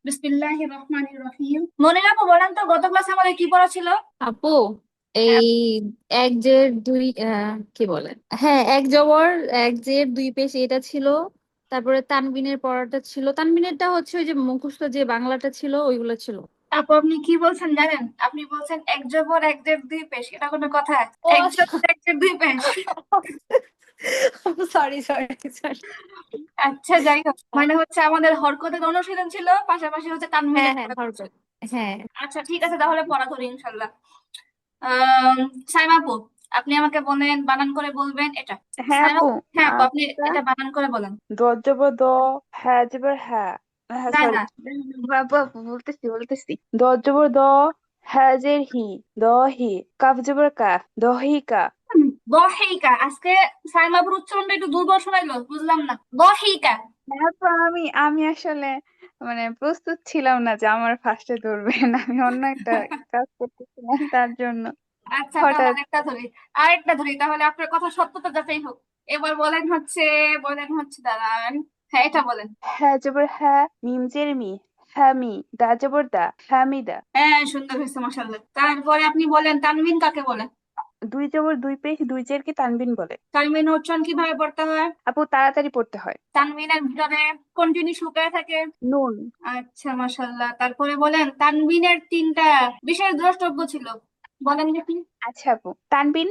বিসমিল্লাহির রহমানির রহিম। মনির আপু বলেন তো, গত ক্লাসে আমাদের কি পড়া ছিল? আপু, এই এক জের দুই কি বলে, হ্যাঁ, এক জবর এক জের দুই পেশ এটা ছিল। তারপরে তানবিনের পড়াটা ছিল, তানবিনেরটা হচ্ছে ওই যে মুখস্থ যে বাংলাটা ছিল ওইগুলো ছিল। আপু আপনি কি বলছেন জানেন? আপনি বলছেন এক জবর এক জের দুই পেশ, এটা কোনো কথা? ও, এক জবর এক জের দুই পেশ। Sorry sorry sorry. আচ্ছা, যাই হোক, মানে হচ্ছে আমাদের হরকতের অনুশীলন ছিল, পাশাপাশি হচ্ছে হ্যাঁ তানবিনের হ্যাঁ, পড়া ছিল। হরকত। হ্যাঁ আচ্ছা ঠিক আছে, তাহলে পড়া করি ইনশাল্লাহ। আহ সাইমা আপু, আপনি আমাকে বলেন, বানান করে বলবেন এটা। হ্যাঁ সাইমা, আপু। হ্যাঁ আপু, আপনি আচ্ছা, এটা বানান করে বলেন। দ জবর দ, হ্যাঁ জবর হ্যাঁ, হ্যাঁ না সরি, না। আপু আপু বলতেছি দ জবর দ, হ্যাঁ জের হি, দ হি, কাফ জবর কাফ, দহি কা। দহিকা আজকে সাইমাপুর উচ্চারণটা একটু দুর্বল শোনাইলো, বুঝলাম না। দহিকা। হ্যাঁ আপু, আমি আসলে প্রস্তুত ছিলাম না যে আমার ফার্স্টে ধরবেন। আমি অন্য একটা কাজ করতেছিলাম তার জন্য আচ্ছা তাহলে হঠাৎ। আরেকটা ধরি তাহলে, আপনার কথা সত্যতা যাচাই হোক। এবার বলেন হচ্ছে দাঁড়ান। হ্যাঁ, এটা বলেন। হ্যাঁ জবর হ্যাঁ, মিম জের মি, হ্যাঁ মি, দা জবর দা, হামিদা। হ্যাঁ, সুন্দর হয়েছে, মাশাআল্লাহ। তারপরে আপনি বলেন তানবিন কাকে বলে? দুই জবর দুই পেশ দুই জের কি তানবিন বলে। তানবিন উচ্চারণ কিভাবে পড়তে হয়? আপু তাড়াতাড়ি পড়তে হয়। তানবিনের ভিতরে কোন জিনিস লুকায় থাকে? নুন। আচ্ছা, মাশাআল্লাহ। তারপরে বলেন তানবিনের তিনটা বিশেষ দ্রষ্টব্য ছিল, বলেন দেখি। আচ্ছা আপু, তানবিন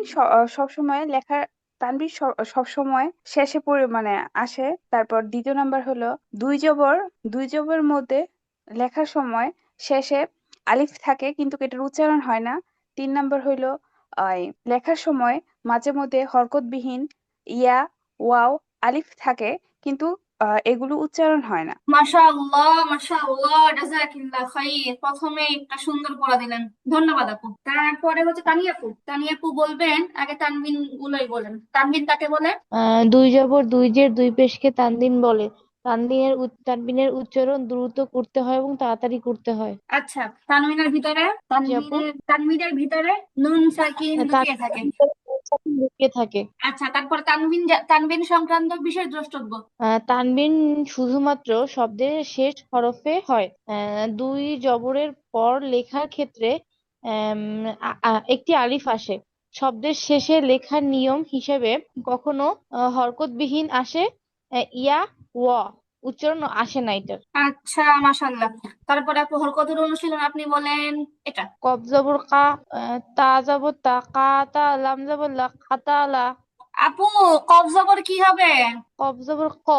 সবসময় লেখার, তানবিন সবসময় শেষে পড়ে আসে। তারপর দ্বিতীয় নাম্বার হলো দুই জবর, দুই জবর মধ্যে লেখার সময় শেষে আলিফ থাকে কিন্তু এটার উচ্চারণ হয় না। তিন নাম্বার হইলো লেখার সময় মাঝে মধ্যে হরকতবিহীন ইয়া, ওয়াও, আলিফ থাকে কিন্তু এগুলো উচ্চারণ হয় না। মাশাআল্লাহ, মাশাআল্লাহ, জাযাকিল্লাহ খাইর। প্রথমে একটা সুন্দর পড়া দিলেন, ধন্যবাদ আপু। তারপরে হচ্ছে তানিয়াপু বলবেন, আগে তানবিন গুলোই বলেন। তানবিন কাকে বলে? দুই জবর দুই জের দুই পেশকে তানবিন বলে। তানবিনের উচ্চারণ দ্রুত করতে হয় এবং তাড়াতাড়ি করতে হয়। আচ্ছা, তানবিনের ভিতরে জি আপু। তানবিনের ভিতরে নুন সাকিন লুকিয়ে থাকে। তানবিন লুকিয়ে থাকে। আচ্ছা, তারপর তানবিন সংক্রান্ত বিশেষ দ্রষ্টব্য। তানবিন শুধুমাত্র শব্দের শেষ হরফে হয়। দুই জবরের পর লেখার ক্ষেত্রে একটি আলিফ আসে। শব্দের শেষে লেখার নিয়ম হিসেবে কখনো হরকতবিহীন আসে। ইয়া, ওয়া উচ্চারণ আসে না এটার। আচ্ছা, মাশাআল্লাহ। তারপরে আপু হরকতের অনুশীলন আপনি বলেন এটা। কফ জবর কা, তা জবর তা, কা তা, লাম জবর লা, কাতা লা। আপু, কফ জবর কি হবে? কফ জবর ক,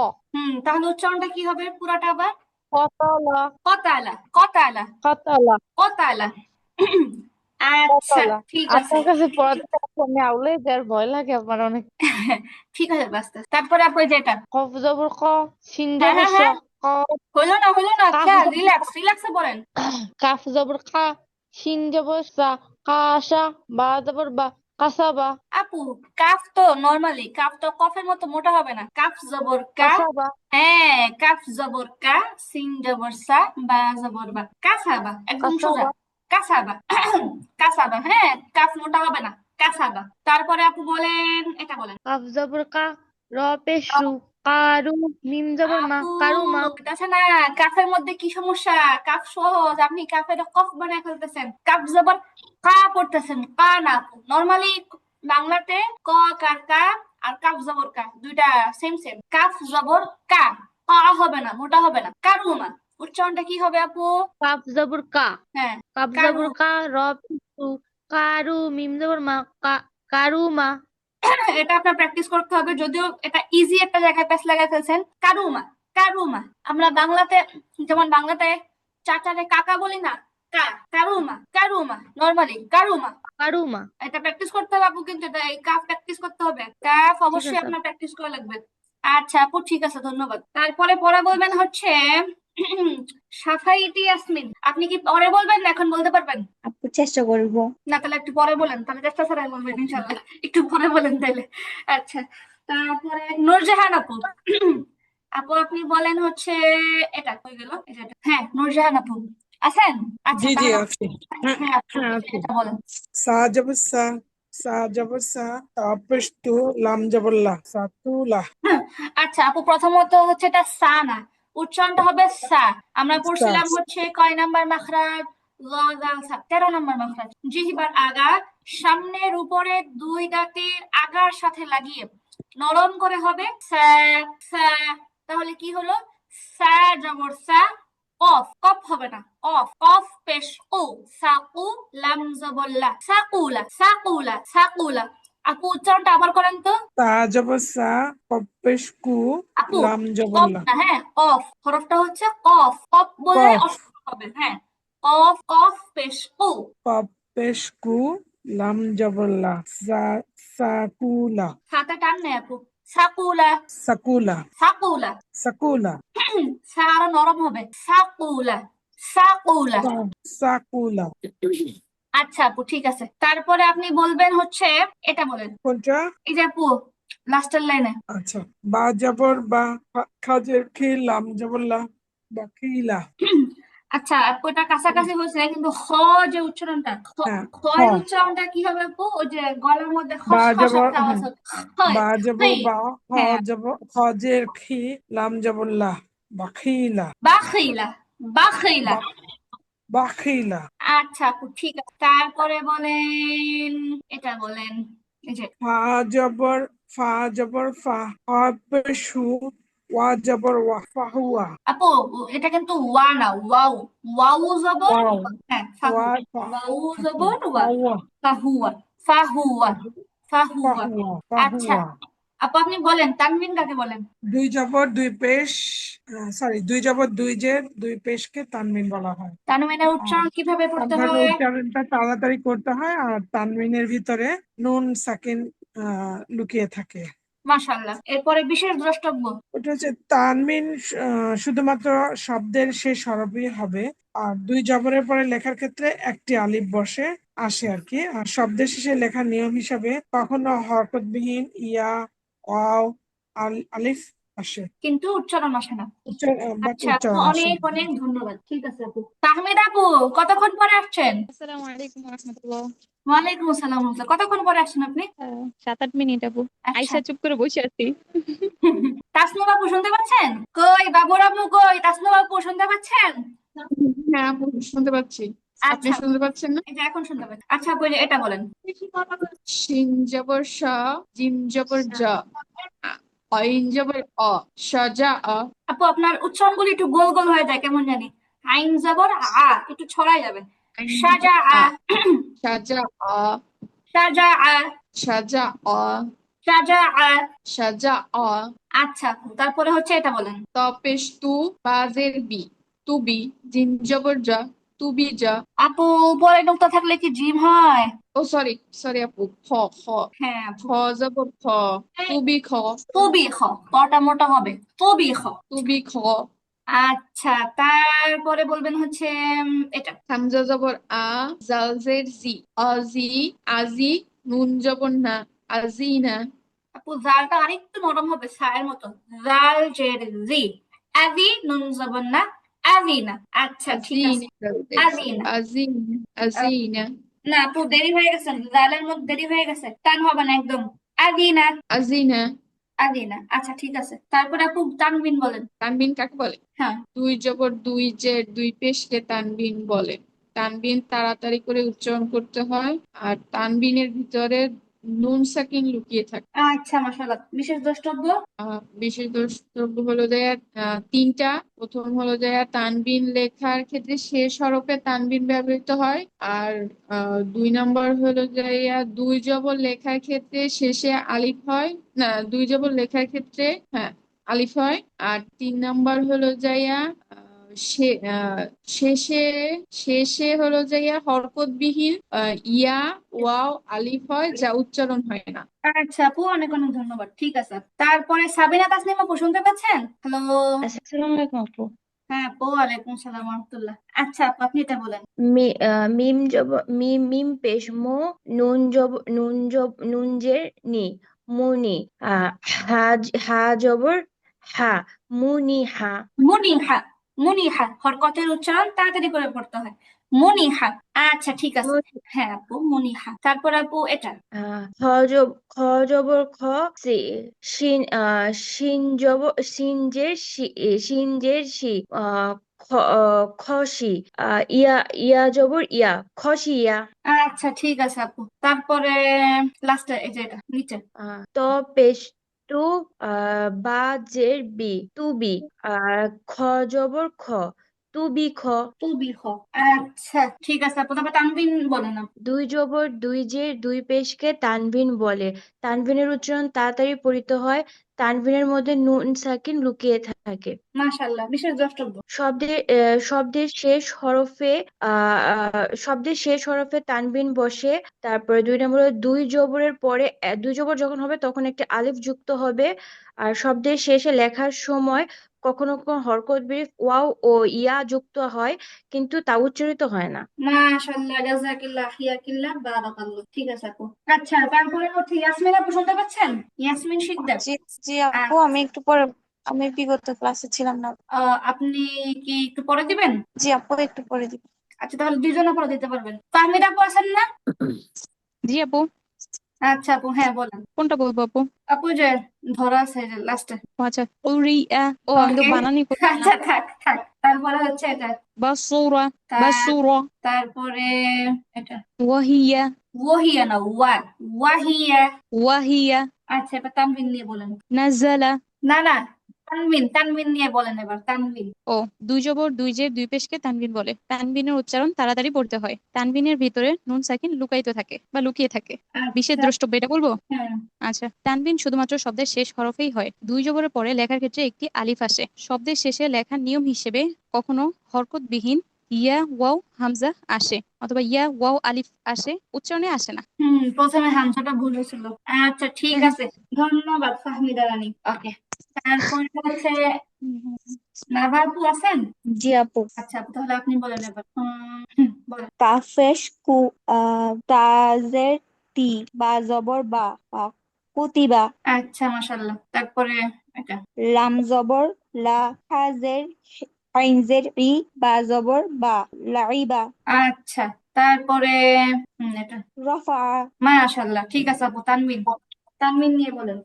তাহলে উচ্চারণটা কি হবে পুরাটা আবার? কতা লা, কতালা, কতালা, কাতা লা, কতালা। কতা আচ্ছা লা। ঠিক আছে। আপনার কাছে পড়াতে আমি আউলে যার ভয় লাগে আমার অনেক। ঠিক আছে, বাস্তা। তারপরে আপু যেটা। কফ জবর ক, শিন হ্যাঁ জবর হ্যাঁ শ, হ্যাঁ, ক। হইলো না, কাফ খেয়াল, জবর রিল্যাক্স রিল্যাক্সে পড়েন। কাফ জবর কা, শিন জবর সা, কাশা, বা জবর বা, কাসাবা, আপু, কাফ তো নরমালি কাফ তো কফের মতো মোটা হবে না। কাফ জবর কা। কাসাবা, হ্যাঁ, কাফ জবর কা, সিন জবর সা, বা জবর বা, কাসাবা, একদম সোজা। কাসাবা। কাসাবা। কাসাবা, হ্যাঁ, কাফ মোটা হবে না। কাসাবা। তারপরে আপু বলেন, এটা বলেন। কাফ জবর কা, র পেশ রু, কারু, মিম জবর মা, আপু, কারু মা। দেখছে না কাফের মধ্যে কি সমস্যা? কাফ সহজ, আপনি কাফের কফ বানায় ফেলতেছেন। কাফ জবর কা পড়তেছেন, কা না। নরমালি বাংলাতে ক কার কা আর কাফ জবর কা দুইটা সেম সেম। কাফ জবর কা, কা হবে না, মোটা হবে না। কারুমা, উচ্চারণটা কি হবে আপু? কাফ জবর কা, হ্যাঁ, কাফ কারু। জবর কা, র পেশ রু, কারু, মিম জবর মা, কারু মা। এটা আপনার প্র্যাকটিস করতে হবে, যদিও এটা ইজি একটা জায়গায় প্যাচ লাগাই ফেলছেন। কারুমা, কারুমা। আমরা বাংলাতে, যেমন বাংলাতে চাচারে কাকা বলি না, কা। কারুমা, কারুমা, নরমালি কারুমা। কারু মা। এটা প্র্যাকটিস করতে হবে আপু, কিন্তু এটা এই কাফ প্র্যাকটিস করতে হবে। কাফ ঠিক অবশ্যই আছে আপনার আপু। প্র্যাকটিস করা লাগবে। আচ্ছা আপু, ঠিক আছে, ধন্যবাদ। তারপরে পরে বলবেন হচ্ছে সাফাইতি ইয়াসমিন। আপনি কি পরে বলবেন না এখন বলতে পারবেন? আপু চেষ্টা করব। না, তাহলে একটু পরে বলেন, তাহলে চেষ্টা ছাড়াই বলবেন ইনশাল্লাহ। একটু পরে বলেন তাহলে। আচ্ছা, তারপরে নূরজাহান আপু। আপু আপনি বলেন হচ্ছে এটা হয়ে গেল, এটা হ্যাঁ, নূরজাহান আপু আছেন? আচ্ছা জি জি তাহলে, আছি। হ্যাঁ হ্যাঁ আপু, হ্যাঁ এই যে আছি। এটা বলেন। সা জবর সা, সা জবর সা, তাপস টু, লাম জবর লা, সাতুলা। আচ্ছা আপু, প্রথমত হচ্ছে এটা সা না, উচ্চারণটা হবে সা। আমরা সা পড়ছিলাম হচ্ছে কয় নাম্বার মাখরাজ? ল জাল সা, 13 নাম্বার মাখরাজ। জিহ্বার আগা সামনের উপরে দুই দাঁতের আগার সাথে লাগিয়ে নরম করে হবে সা। সা, তাহলে কি হলো? সা জবর সা, কফ, কফ হবে না, কফ, কফ পেশ কু, সাকু, লাম জবর লা, সাকুলা, সাকুলা, সাকুলা। আপু উচ্চারণটা আবার করেন তো। সা জবর সা, কফ পেশ কু, আপু লাম জবর কফ লা। না, হ্যাঁ কফ, হরফটা হচ্ছে কফ, কফ বললে কফ, অসুবিধা হবে। হ্যাঁ, কফ, কফ পেশ কু। কফ পেশ কু, লাম জবর লা। সাকুলা, সাথে টান নেই আপু। সাকুলা, সাকুলা, সাকুলা। সাকুলা, সা আরো নরম হবে, সাকুলা, সাকুলা। সাকুলা। আচ্ছা আপু ঠিক আছে, তারপরে আপনি বলবেন হচ্ছে এটা বলেন, কোনটা? এই যে আপু লাস্টের লাইনে। আচ্ছা, বা জবর বা, খাজের খি, লাম জবর লা, বাকিলা। আচ্ছা আপু এটা কাছাকাছি হয়েছে, কিন্তু খ যে উচ্চারণটা, হ্যাঁ, খ হ, এর উচ্চারণটা কি হবে আপু? ওই যে গলার মধ্যে বা খসখস জবর, একটা আওয়াজ হ্যাঁ, হবে, হয়, বা জবর হই। বা, হ হ্যাঁ, জবর, খজের খি, লাম জবর লা, বাকিলা, বাখিলা, বাখিলা। বা- বাকিলা। আচ্ছা আপু ঠিক আছে, তারপরে বলেন, এটা বলেন, এই যে ফা জবর, ফা জবর ফা, হা পেশু, ওয়া জবর ওয়া, ফাহুয়া। আপু এটা কিন্তু ওয়া না, ওয়াও, ওয়াও জবর ওয়াও, ওয়া। হ্যাঁ ফাহু, ওয়া ফা, ওয়াও জবর ওয়া, ফাহুয়া, ফাহুয়া, ফাহুয়া, ফাহুয়া। ফাহুয়া, আচ্ছা ফাহুয়া। আপু আপনি বলেন তানবিন কাকে বলেন? দুই জবর দুই পেশ, সরি, দুই জবর দুই জের দুই পেশকে তানবিন বলা হয়। তানবিনের আর উচ্চারণ কিভাবে পড়তে তানবিনের হয়? উচ্চারণটা তাড়াতাড়ি করতে হয়, আর তানবিনের ভিতরে নুন সাকিন লুকিয়ে থাকে। মাশাআল্লাহ। এরপরে বিশেষ দ্রষ্টব্য। ওটা হচ্ছে তানবিন, শুধুমাত্র শব্দের শেষ হরফই হবে। আর দুই জবরের পরে লেখার ক্ষেত্রে একটি আলিফ বসে আসে আর কি। আর শব্দের শেষে লেখার নিয়ম হিসাবে কখনো হরকতবিহীন ইয়া, ওয়াও, আলিফ আসে। কিন্তু উচ্চারণ আসে না। বাট আচ্ছা আপু উচ্চারণ আসে। অনেক অনেক ধন্যবাদ, ঠিক আছে আপু। তাহমিদ আপু কতক্ষণ পরে আসছেন? আসসালামু আলাইকুম রহমতুল্লাহ। ওয়ালাইকুম আসসালাম ওয়া রাহমাতুল্লাহ। কতক্ষণ পরে আসছেন আপনি? 7-8 মিনিট আপু। আচ্ছা। আইসা চুপ করে বসে আছি। তাসনুম আপু শুনতে পাচ্ছেন? কই বাবুর আম্মু কই? তাসনুম আপু শুনতে পাচ্ছেন? হ্যাঁ আপু শুনতে পাচ্ছি। আপনি আচ্ছা শুনতে পাচ্ছেন না? এই যে এখন শুনতে পাচ্ছি। আচ্ছা আপু এই যে এটা বলেন। শিন জবর শ, জিম জবর জ, অইন জবর অ, সজা অ, আপু আপনার উচ্চারণগুলো একটু গোল গোল হয়ে যায় কেমন জানি। আইন জবর আ, একটু ছড়াই যাবে। আইন সাজা জবর আ, আ, সাজা অ, সাজা আ, সাজা অ, সাজা আ। সাজা অ। আচ্ছা আপু তারপরে হচ্ছে এটা বলেন। তপেশ তু, বাজের বি, তুবি, জিম জবর জ, তুবি যা। আপু উপরে নোক্তা থাকলে কি জিম হয়? ও সরি, সরি আপু, খ, খ, হ্যাঁ খ আপু। জবর খ, তুবি খ, তবি খ, কটা মোটা হবে, তবি খ। তুবি খ। আচ্ছা তারপরে বলবেন হচ্ছে এটা। হামজা জবর আ, জালজের জি, আজি, আজি, নুন জবর না, আজি না, আপু জালটা আরেকটু নরম হবে ছায়ের মতো, জাল জের জি, আদি নুন জবর না, আদিনা। আচ্ছা ঠিক আজি আছে, না, জালজের জি, আদিনা। আজি না, আহ, আজি না, না আপু দেরি হয়ে গেছে, জালের মধ্যে দেরি হয়ে গেছে, টান হবে না একদম, আদিনা, আজি না। আদিনা। আচ্ছা ঠিক আছে, তারপরে আপু তানবিন বলেন। তানবিন কাকে বলে? হ্যাঁ। দুই জবর দুই জের দুই পেশকে তানবিন বলে। তানবিন তাড়াতাড়ি করে উচ্চারণ করতে হয়, আর তানবিনের ভিতরে নুন সাকিন লুকিয়ে থাকে। আচ্ছা মাশাআল্লাহ। বিশেষ দ্রষ্টব্য। বিশেষ দ্রষ্টব্য হলো যে তিনটা। প্রথম হলো যে তানবিন লেখার ক্ষেত্রে শেষ হরফে তানবিন ব্যবহৃত হয়। আর 2 নম্বর হলো যে দুই জবর লেখার ক্ষেত্রে শেষে আলিফ হয়। না, দুই জবর লেখার ক্ষেত্রে হ্যাঁ আলিফ হয়। আর 3 নম্বর হলো যাইয়া শেষে শেষে হলো যাইয়া হরকতবিহীন ইয়া, ওয়াও, আলিফ হয়, যা উচ্চারণ হয় না। আচ্ছা আপু অনেক অনেক ধন্যবাদ, ঠিক আছে। তারপরে সাবিনা তাসনিম আপু শুনতে পাচ্ছেন? হ্যালো। আসসালামু আলাইকুম আপু। হ্যাঁ আপু ওয়ালাইকুম সালাম ওয়া রাহমাতুল্লাহ। আচ্ছা আপু আপনি এটা বলেন। মিম জব মিম মিম পেশ মো, নুন জের নি, মুনি। হা জবর হা, মুনি হা। মুনিহা, মুনিহা হরকতের উচ্চারণ তাড়াতাড়ি করে পড়তে হয়। মুনিহা। আচ্ছা ঠিক আছে। হ্যাঁ আপু মুনিহা। তারপর আপু এটা খ জবর খ, সি, শিন শিন জের শি, খ খসি, ইয়া ইয়া জবর ইয়া, খসিয়া। আচ্ছা ঠিক আছে আপু। তারপরে লাস্টে এই যে এটা নিচে ত পেশ টু, বা জের বি, তুবি, খ জবর খ, তুবি খ। তুবি খ। আচ্ছা ঠিক আছে আপু। তারপর তানবিন বলেন আপু। দুই জবর দুই জের দুই পেশকে তানবিন বলে। তানবিনের উচ্চারণ তাড়াতাড়ি পড়িতে হয়। তানবিনের মধ্যে নুন সাকিন লুকিয়ে থাকে। মাশাআল্লাহ, বিশেষ দ্রষ্টব্য। শব্দের শেষ হরফে তানবিন বসে। তারপরে দুই নম্বরে দুই জবরের পরে দুই জবর যখন হবে তখন একটি আলিফ যুক্ত হবে। আর শব্দের শেষে লেখার সময় কখনো কখনো হরকত বিরিফ ওয়াও ও ইয়া যুক্ত হয়, কিন্তু তা উচ্চারিত হয় না। মাশাআল্লাহ, জাযাকিল্লাহ, হিয়াকিল্লাহ, বারাকাল্লাহ। ঠিক আছে আপু। আচ্ছা তারপরে হচ্ছে ইয়াসমিন আপু, শুনতে পাচ্ছেন? ইয়াসমিন শিকদার। জি জি আপু, আমি একটু পরে, আমি বিগত ক্লাসে ছিলাম না। আপনি কি একটু পরে দিবেন? জি আপু, একটু পরে দিব। আচ্ছা তাহলে দুইজনে পরে দিতে পারবেন। তাহমিদ আপু আছেন না? জি আপু, আচ্ছা আপু, হ্যাঁ বলেন। কোনটা বলবো আপু? আপু যে ধরা আছে লাস্টে। ও আচ্ছা, উরিয়া। ও আমি তো ওকে। বানানই করছি না। আচ্ছা থাক থাক। তারপরে হচ্ছে এটা। বাসুরা, তার বাসুরা, তারপরে এটা ওয়াহিয়া, ওয়াহিয়া না ওয়াহিয়া। ওয়াহিয়া, আচ্ছা এবার তানবিন নিয়ে বলেন। নাজালা। না না, তানবিন নিয়ে বলেন এবার, তানবিন। ও, দুই জবর দুই জের দুই পেশকে তানবিন বলে। তানবিনের উচ্চারণ তাড়াতাড়ি পড়তে হয়। তানবিনের ভিতরে নুন সাকিন লুকায়িত থাকে বা লুকিয়ে থাকে। বিশেষ আচ্ছা। দ্রষ্টব্য এটা বলবো? হ্যাঁ। আচ্ছা, তানবিন শুধুমাত্র শব্দের শেষ হরফেই হয়। দুই জবরের পরে লেখার ক্ষেত্রে একটি আলিফ আসে। শব্দের শেষে লেখার নিয়ম হিসেবে কখনো হরকতবিহীন ইয়া ওয়াও হামজা আসে, অথবা ইয়া ওয়াও আলিফ আসে, উচ্চারণে আসে না। প্রথমে হামজাটা ভুল হয়েছিল। আচ্ছা ঠিক আছে, ধন্যবাদ ফাহমিদা রানী। ওকে। তারপরে হচ্ছে নাভা আপু আছেন? জি আপু। আচ্ছা আপু, তাহলে আপনি বলেন এবার। বলেন। কাফেশ কু, তাজের তি, বা জবর বা, কুতিবা। আচ্ছা মাশাআল্লাহ। তারপরে এটা লাম জবর লা, হাজের আইনজের ই, বা জবর বা, লাইবা। আচ্ছা। তারপরে এটা রফা, মাশাআল্লাহ। ঠিক আছে আপু, তানবিন নিয়ে বলেন।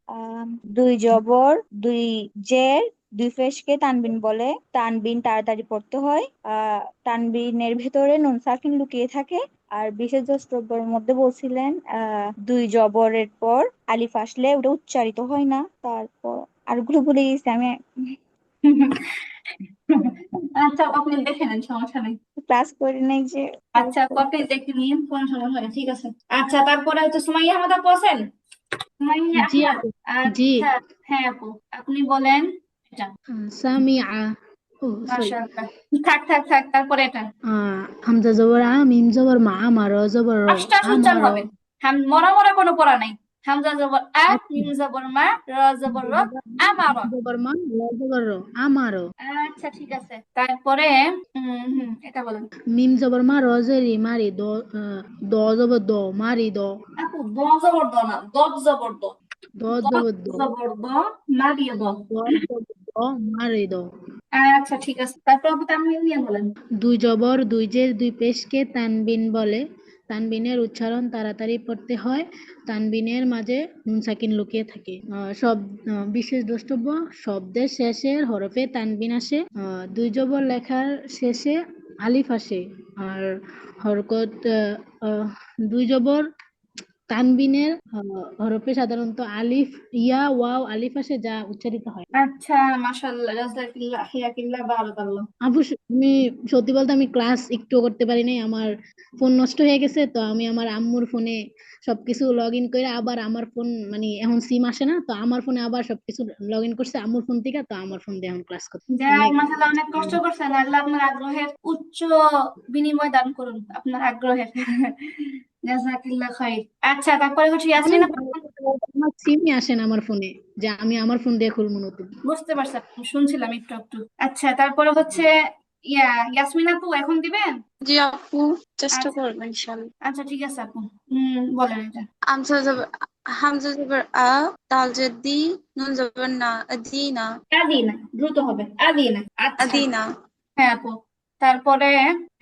দুই জবর দুই জের দুই পেশকে তানবিন বলে। তানবিন তাড়াতাড়ি পড়তে হয়। তানবিনের ভেতরে নুন সাকিন লুকিয়ে থাকে। আর বিশেষ দ্রষ্টব্যের মধ্যে বলছিলেন দুই জবরের পর আলিফ আসলে ওটা উচ্চারিত হয় না। তারপর আরগুলো ভুলে গেছি আমি, আচ্ছা আপনি দেখে নেন, সমস্যা নেই। ক্লাস করি নাই যে। আচ্ছা আপু, আপনি দেখে নিন, কোনো সমস্যা নেই। ঠিক আছে। আচ্ছা তারপরে হচ্ছে সুমাইয়া আহমেদ আপু আছেন? সুমাইয়া জি আহমেদ। আপু। জি। আচ্ছা। হ্যাঁ আপু, আপনি বলেন এটা। সামিআ। ও সরি। মাশাআল্লাহ। থাক থাক থাক। তারপরে এটা হামজা জবর আ, মিম জবর মা, আমারও জবর র, আশ্বাস উচ্চারণ আমারও। হবে। মরা মরা কোনো পড়া নাই। হামজা জবর আ, আচ্ছা। মিম জবর মা, র জবর র, আমার। মিম জবর মা, র জবর র, আমারও। আচ্ছা ঠিক আছে। তারপরে এটা বলেন। মিম জবর মা, র জেরি মারি, দ জবর দ, মারি দ। আপু দ জবর দ না, দদ জবর দ। দ দদ জবর দ, জবর দ, মারিয়ে দ। দ জবর দ, মারি দ। আচ্ছা ঠিক আছে। তারপর আপু তানবিন নিয়ে বলেন। দুই জবর দুই জের দুই পেশকে তানবিন বলে। তানবিনের উচ্চারণ তাড়াতাড়ি পড়তে হয়। তানবিনের মাঝে নুন সাকিন লুকিয়ে থাকে। বিশেষ দ্রষ্টব্য, শব্দের শেষের হরফে তানবিন আসে। দুই জবর লেখার শেষে আলিফ আসে। আর হরকত দুই জবর তানবিনের হরফে সাধারণত আলিফ, ইয়া ওয়াও আলিফ আসে, যা উচ্চারিত হয়। আচ্ছা মাশাআল্লাহ, জাযাকিল্লাহ, হিয়াকিল্লাহ, বারাকাল্লাহ। আপু, আমি সত্যি বলতে আমি ক্লাস একটু করতে পারি নাই। আমার ফোন নষ্ট হয়ে গেছে, তো আমি আমার আম্মুর ফোনে সবকিছু লগ ইন করে আবার আমার ফোন, মানে এখন সিম আসে না, তো আমার ফোনে আবার সবকিছু লগ ইন করছে আম্মুর ফোন থেকে, তো আমার ফোন দিয়ে এখন ক্লাস করতে যাক অনেক। মাশাআল্লাহ, অনেক কষ্ট করছেন। আল্লাহ আপনার আগ্রহের উচ্চ বিনিময় দান করুন, আপনার আগ্রহের। জাযাকিল্লাহ খাইর। আচ্ছা তারপরে হচ্ছে ইয়াসমিন অনেক আপু। ভালো লাগছে। আমার সিমই আসে না আমার ফোনে, যে আমি আমার ফোন দিয়ে খুলবো নতুন। বুঝতে পারছি আপু, শুনছিলাম একটু একটু। আচ্ছা তারপরে হচ্ছে ইয়াসমিন আপু এখন দিবেন? জি আপু, চেষ্টা আচ্ছা করবো ইনশাল্লাহ। আচ্ছা ঠিক আছে আপু। বলেন এটা। হামজা জবর, হামজা জবর আ, দাল জের দি, নুন জবর না, দিনা, আদিনা, দ্রুত হবে। আদিনা। আচ্ছা আদিনা। হ্যাঁ আপু, তারপরে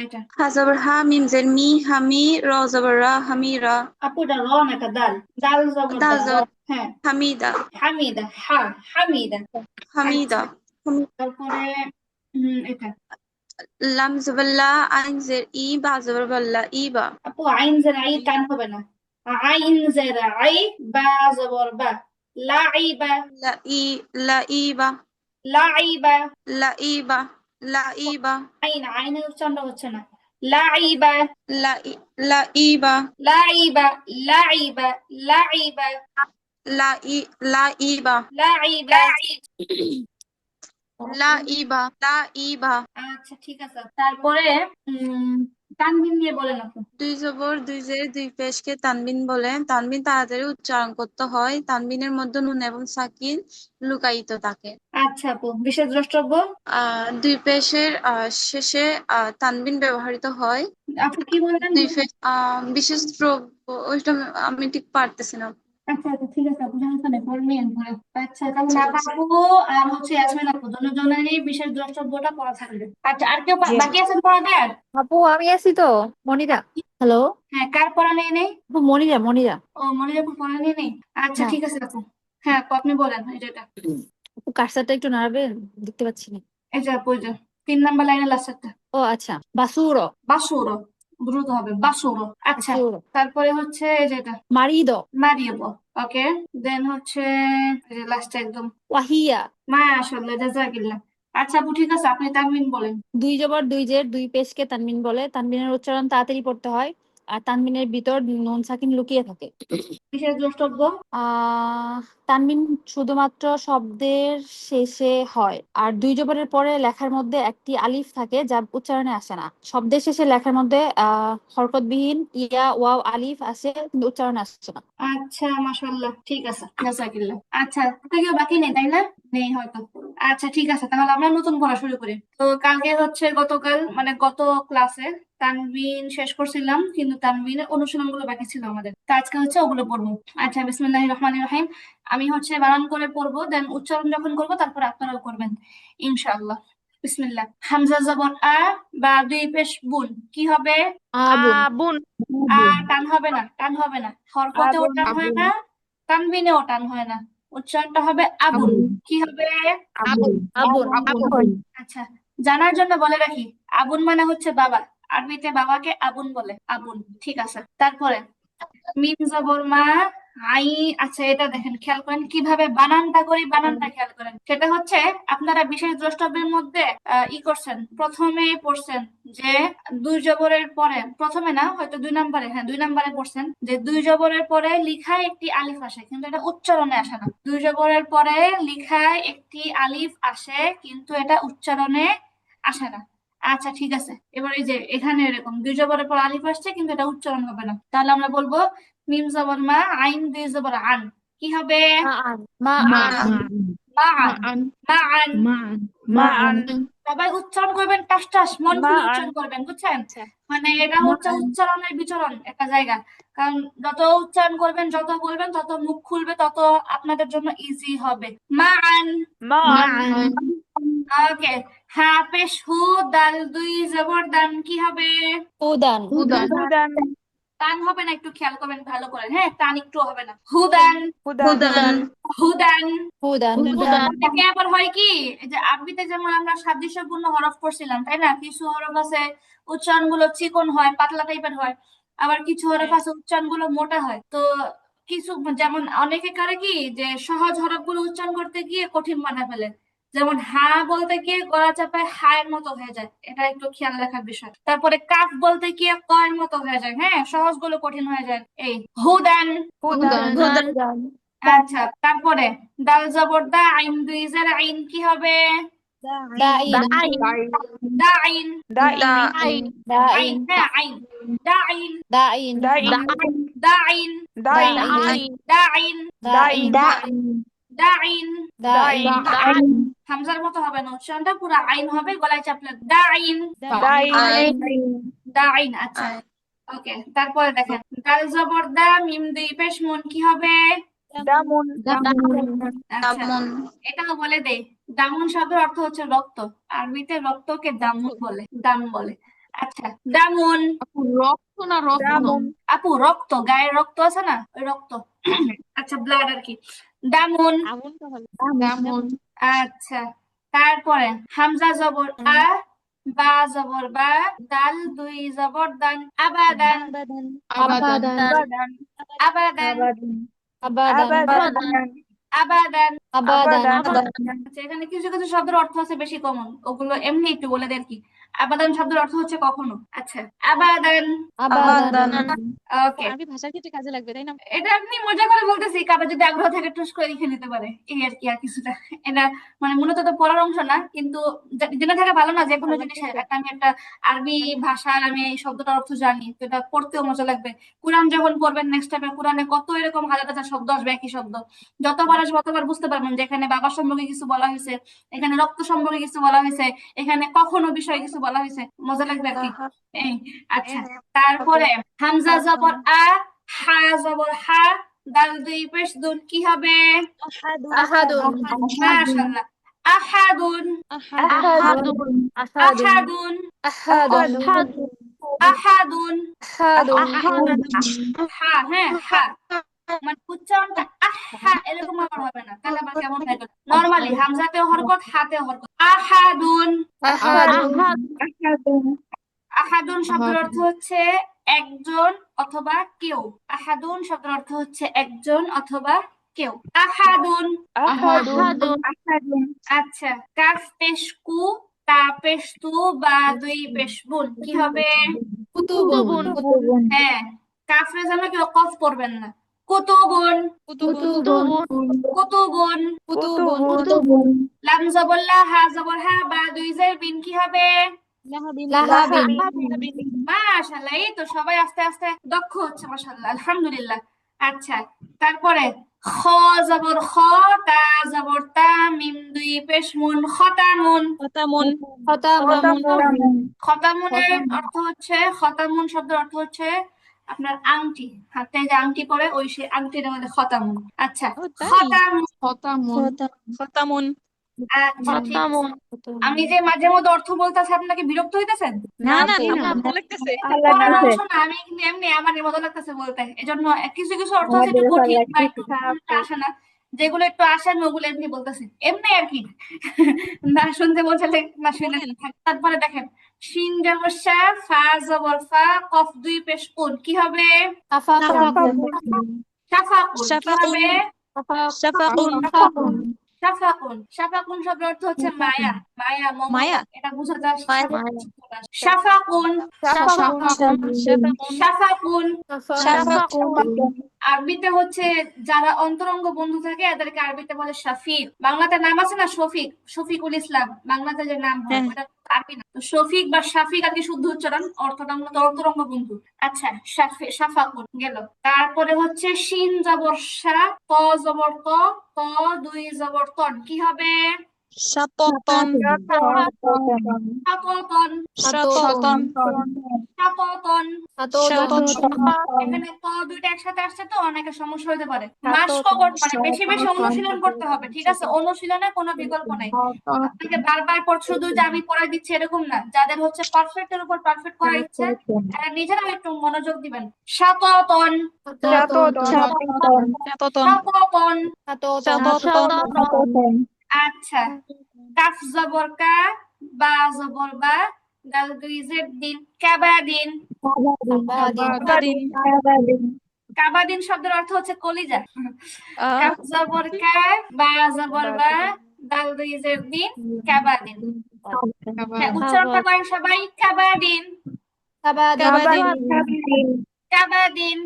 এটা হা জবর হা মিম জের মি হামি র জবর রা হামিরা আপু, এটা র না, এটা দাল, দাল জবর দাল দা, র। জবর হ্যাঁ, হামিদা হামিদা, হা, হামিদা। হামিদা আচ্ছা, তারপরে এটা লাম জবর লা আইন জের ই বা জবর বাল্লা ইবা আপু, আইন জের আই টান হবে না, আইন জের আই, বা জবর বা, লাইবা, লা ই লা ইবা লাইবা। লা ইবা লা ইবা আইনের উচ্চারণ হচ্ছে না, লাইবা, লা ই লা ইবা লাইবা, লাইবা, লাইবা, লা ই লা ইবা লাইবা। লা ইবা লা ইবা আচ্ছা ঠিক আছে, তারপরে তানবিন দিয়ে বলেন আপু। দুই জবর দুই জের দুই পেশকে তানবিন বলে। তানবিন তাড়াতাড়ি উচ্চারণ করতে হয়। তানবিনের মধ্যে নুন এবং সাকিন লুকায়িত থাকে। আচ্ছা আপু, বিশেষ দ্রষ্টব্য। দুই পেশের শেষে তানবিন ব্যবহৃত হয়। আপু কি বললেন? দুই পেশ বিশেষ দ্রব্য ওইটা আমি ঠিক পারতেছি না। আচ্ছা আচ্ছা ঠিক আছে আপু, সমস্যা নেই, পরে নিয়েন পরে। আচ্ছা, তাহলে ঠিক নাফা আছে। আপু আর হচ্ছে ইয়াসমিন আপু দুজনেরই বিশেষ দ্রষ্টব্যটা পড়া থাকবে। আচ্ছা, আর কেউ জি বাকি আছেন পড়া দেয়ার? আপু আমি আছি তো, মনিরা। হ্যালো। হ্যাঁ, কার পড়া নেই নেই? আপু মনিরা, মনিরা। ও, মনে আপু পড়া নেই নেই। আচ্ছা হ্যাঁ ঠিক আছে আপু। হ্যাঁ আপু, আপনি বলেন এটা। আপু কার্সারটা একটু নাড়াবেন, দেখতে পাচ্ছি না। এই যে আপু, এই যে 3 নাম্বার লাইনের লাস্টেরটা, ও আচ্ছা, বাসুরো। বাসুরো, দ্রুত হবে, বাসুরো। আচ্ছা, বাসুরো। তারপরে হচ্ছে এই যে এটা, মারিদো। মারিয়াবো। ওকে, দেন হচ্ছে এই যে লাস্টে একদম, ওয়াহিয়া। মাশাআল্লাহ, জাযাকিল্লাহ। আচ্ছা আপু ঠিক আছে, আপনি তানবিন বলেন। দুই জবর দুই জের দুই পেশকে তানবিন বলে। তানবিনের উচ্চারণ তাড়াতাড়ি পড়তে হয়, আর তানবিনের ভিতর নুন সাকিন লুকিয়ে থাকে। বিশেষ দ্রষ্টব্য। তানবিন শুধুমাত্র শব্দের শেষে হয়, আর দুই জবরের পরে লেখার মধ্যে একটি আলিফ থাকে যা উচ্চারণে আসে না। শব্দের শেষে লেখার মধ্যে হরকতবিহীন ইয়া ওয়াও আলিফ আসে, কিন্তু উচ্চারণে আসছে না। আচ্ছা, মাশাআল্লাহ, ঠিক আছে, জাযাকিল্লাহ। আচ্ছা, তো কেউ বাকি নেই তাই না? নেই হয়তো। আচ্ছা ঠিক আছে, তাহলে আমরা নতুন পড়া শুরু করি। তো কালকে হচ্ছে, গতকাল মানে গত ক্লাসে তানবিন শেষ করছিলাম, কিন্তু তানবিনের অনুশীলনগুলো বাকি ছিল আমাদের, তো আজকে হচ্ছে ওগুলো পড়বো। আচ্ছা, বিসমিল্লাহির রহমানির রহিম। আমি হচ্ছে বানান করে পড়বো, দেন উচ্চারণ যখন করবো তারপর আপনারাও করবেন ইনশাআল্লাহ। বিসমিল্লাহ। হামজা জবর আ, বা দুই পেশ বুন, কি হবে? আবুন। আবুন টান হবে না, টান হবে না, হরকতেও টান হয় না, তানবিনেও টান হয় না, উচ্চারণটা হবে আবুন। কি হবে? আবুন আবুন। আবুন আচ্ছা, জানার জন্য বলে রাখি, আবুন মানে হচ্ছে বাবা, আরবিতে বাবাকে আবুন বলে, আবুন। ঠিক আছে, তারপরে মিম জবর মা, আই। আচ্ছা, এটা দেখেন, খেয়াল করেন কিভাবে বানানটা করি, বানানটা খেয়াল করেন। সেটা হচ্ছে, আপনারা বিশেষ দ্রষ্টব্যের মধ্যে করছেন, প্রথমে পড়ছেন যে দুই জবরের পরে, প্রথমে না হয়তো 2 নাম্বারে, হ্যাঁ 2 নাম্বারে পড়ছেন যে দুই জবরের পরে লিখায় একটি আলিফ আসে, কিন্তু এটা উচ্চারণে আসে না। দুই জবরের পরে লিখায় একটি আলিফ আসে, কিন্তু এটা উচ্চারণে আসে না। আচ্ছা ঠিক আছে, এবার এই যে এখানে এরকম দুই জবরের পর আলিফ আসছে, কিন্তু এটা উচ্চারণ হবে না, তাহলে আমরা বলবো মিম জবর মা, আইন দুই জবর আন, কি হবে? মাআন। মা মা আন। মা আন, মান মা আন। মান সবাই উচ্চারণ করবেন টাস টাস, মন খুলে মান উচ্চারণ করবেন, বুঝছেন? আচ্ছা। মানে এটা হচ্ছে উচ্চারণের বিচরণ একটা জায়গা, কারণ যত উচ্চারণ করবেন, যত বলবেন, তত মুখ খুলবে, তত আপনাদের জন্য ইজি হবে। মা আন। মান ওকে, হ্যাঁ পেশ হু, দাল দুই জবর দান, কি হবে? উদান। হুদান হুদান টান হবে না, একটু খেয়াল করবেন ভালো করে, হ্যাঁ টান একটু হবে না। হুদান, হুদান হুদান। হুদান। এটাকে আবার হয় কি, এই যে আরবিতে যেমন আমরা সাদৃশ্যপূর্ণ হরফ পড়ছিলাম তাই না, কিছু হরফ আছে উচ্চারণ গুলো চিকন হয়, পাতলা টাইপের হয়, আবার কিছু হরফ আছে উচ্চারণ গুলো মোটা হয়। তো কিছু, যেমন অনেকে করে কি, যে সহজ হরফ গুলো উচ্চারণ করতে গিয়ে কঠিন বানায় ফেলে, যেমন হা বলতে গিয়ে গলা চাপায় হায়ের মতো হয়ে যায়, এটা একটু খেয়াল রাখার বিষয়। তারপরে কাফ বলতে গিয়ে ক এর মতো হয়ে যায়, হ্যাঁ সহজ গুলো কঠিন হয়ে যায়। এই হুদান। হুদান আচ্ছা, তারপরে দাল জবর দা, আইন দুই জের আইন, কি হবে? দাইন। দা আইন, দাইন। আইন, হ্যাঁ আইন, দা আইন, দাইন। দা আইন, দাইন। দা আইন, দাইন। দা আইন। দাইন। হামজার মতো হবে না, উচ্চারণটা পুরো আইন হবে, গলায় চাপলে দা আইন, দা আইন। আচ্ছা ওকে, তারপরে দেখেন, দাল জবর দা, মিম দুই পেশ মুন, কি হবে? দামুন আচ্ছা দামন এটাও বলে দেই, দামন শব্দের অর্থ হচ্ছে রক্ত। আরবিতে রক্তকে দামুন বলে, দাম বলে। আচ্ছা দামুন, আপু রক্ত না রত্ন? দামুন আপু রক্ত, গায়ের রক্ত আছে না, ওই রক্ত। আচ্ছা ব্লাড আর কি, দামুন। যেমন আচ্ছা তারপরে হামজা জবর আ, বা জবর বা, দাল দুই জবর দান, আবাদান আবাদান আবাদান আবাদান আবাদান আবাদান। আবাদান আচ্ছা এখানে কিছু কিছু শব্দের অর্থ আছে বেশি কমন, ওগুলো এমনি একটু বলে দেয় আর কি। আবাদান শব্দের অর্থ হচ্ছে কখনো। আচ্ছা আবাদান, আবাদান ওকে। এটা আপনি মজা করে বলতেছি, কারো যদি আগ্রহ থাকে টুস করে লিখে নিতে পারে, এই আর কি। আর কিছুটা এটা মানে মূলত তো পড়ার অংশ না, কিন্তু জেনে থাকা ভালো না যে কোনো জিনিস। একটা আমি একটা আরবি ভাষার আমি এই শব্দটার অর্থ জানি, তো এটা পড়তেও মজা লাগবে। কোরআন যখন পড়বেন নেক্সট টাইমে, কোরআনে কত এরকম হাজার হাজার শব্দ আসবে, একই শব্দ যতবার আসবে ততবার বুঝতে পারবেন যে এখানে বাবা সম্পর্কে কিছু বলা হয়েছে, এখানে রক্ত সম্পর্কে কিছু বলা হয়েছে, এখানে কখনো বিষয়ে কিছু বলা হয়েছে, মজা লাগবে আর কি। এই আচ্ছা তারপরে হামজা জবর আ, হা জবর হা, দাল দুই পেশ দুন, কি হবে? মাশাআল্লাহ, আহাদুন আহাদুন আহাদুন। হা, হ্যাঁ হা, মানে উচ্চারণটা আহা এরকম আমার হবে না, তাহলে আবার কেমন হয়ে গেল। নরমালি হামজাতেও হরকত, হাতেও হরকত। আহাদুন। আহাদুন শব্দের অর্থ হচ্ছে একজন অথবা কেউ। আহাদুন শব্দের অর্থ হচ্ছে একজন অথবা কেউ। আহাদুন। আচ্ছা কাফ পেশ কু, তা পেশ তু, বা দুই পেশ বুন, কি হবে? হ্যাঁ, কাফরে যেন কেউ কফ পড়বেন না। কুতুবুন কুতুবুন। লাম জবর লা, হা জবর হা, বা দুই জের বিন, কি হবে? মাশাআল্লাহ, এই তো সবাই আস্তে আস্তে দক্ষ হচ্ছে, মাশাআল্লাহ, আলহামদুলিল্লাহ। আচ্ছা তারপরে খ জবর খ, তা জবর তা, মিম দুই পেশ মুন, খতামুন। খতামুনের অর্থ হচ্ছে, খতামুন শব্দের অর্থ হচ্ছে আপনার আংটি, হাতে যে আংটি পরে ওই সে আংটির মধ্যে খতামুন। আচ্ছা খতামুন আচ্ছা ঠিক আছে। আমি যে মাঝে মধ্যে অর্থ বলতেছি, আপনাকে বিরক্ত হইতেছেন? না পড়ার অংশ না, আমি কিন্তু এমনি আমার মজা লাগতেছে বলতে, এজন্য কিছু কিছু অর্থ আছে একটু কঠিন বা একটু আসে না, যেগুলো একটু আসে আমি ওগুলো এমনি বলতেছি, এমনি আর কি। না শুনতে বলছিলে না শুনে থাক। তারপরে দেখেন শিন জবর শা, ফা জবর ফা, কফ দুই পেশ কুন, কি হবে? শাফাকুন। কি হবে? শাফাকুন। শাফাকুন শব্দের অর্থ হচ্ছে মায়া, মায়া, মমতা, এটা বোঝা যায়। শাফাকুন শাফাকুন। আরবিতে হচ্ছে যারা অন্তরঙ্গ বন্ধু থাকে এদেরকে আরবিতে বলে শাফিক। বাংলাতে নাম আছে না শফিক, শফিকুল ইসলাম, বাংলাতে যে নাম হয় ওটা আরবি না। তো শফিক বা শাফিক আর কি শুদ্ধ উচ্চারণ, অর্থটা মূলত অন্তরঙ্গ বন্ধু। আচ্ছা শাফাকুন গেল। তারপরে হচ্ছে শিন জবর শা, ত জবর ত, ত দুই জবর তন, কি হবে? শাততন শাততন। শাততন এখানে ত দুইটা একসাথে আসছে তো অনেকের সমস্যা হতে পারে। মাস্ক মানে বেশি বেশি অনুশীলন করতে হবে, ঠিক আছে? অনুশীলনে কোনো বিকল্প নাই। আপনাকে বারবার পর শুধু যে আমি পড়াই দিচ্ছি এরকম না, যাদের হচ্ছে পারফেক্টের উপর পারফেক্ট করার ইচ্ছে তারা নিজেরাও একটু মনোযোগ দিবেন। শাততন আচ্ছা কাফ জবর কা, বা জবর বা, দাল দুই জের দিন, কাবাদিন। কাবাদিন শব্দের অর্থ হচ্ছে কলিজা। কাফ জবর কা, বা জবর বা, দাল দুই জের দিন, কাবাদিন। হ্যাঁ, উচ্চারণটা করেন সবাই, কাবাদিন কাবাদিন কাবাদিন।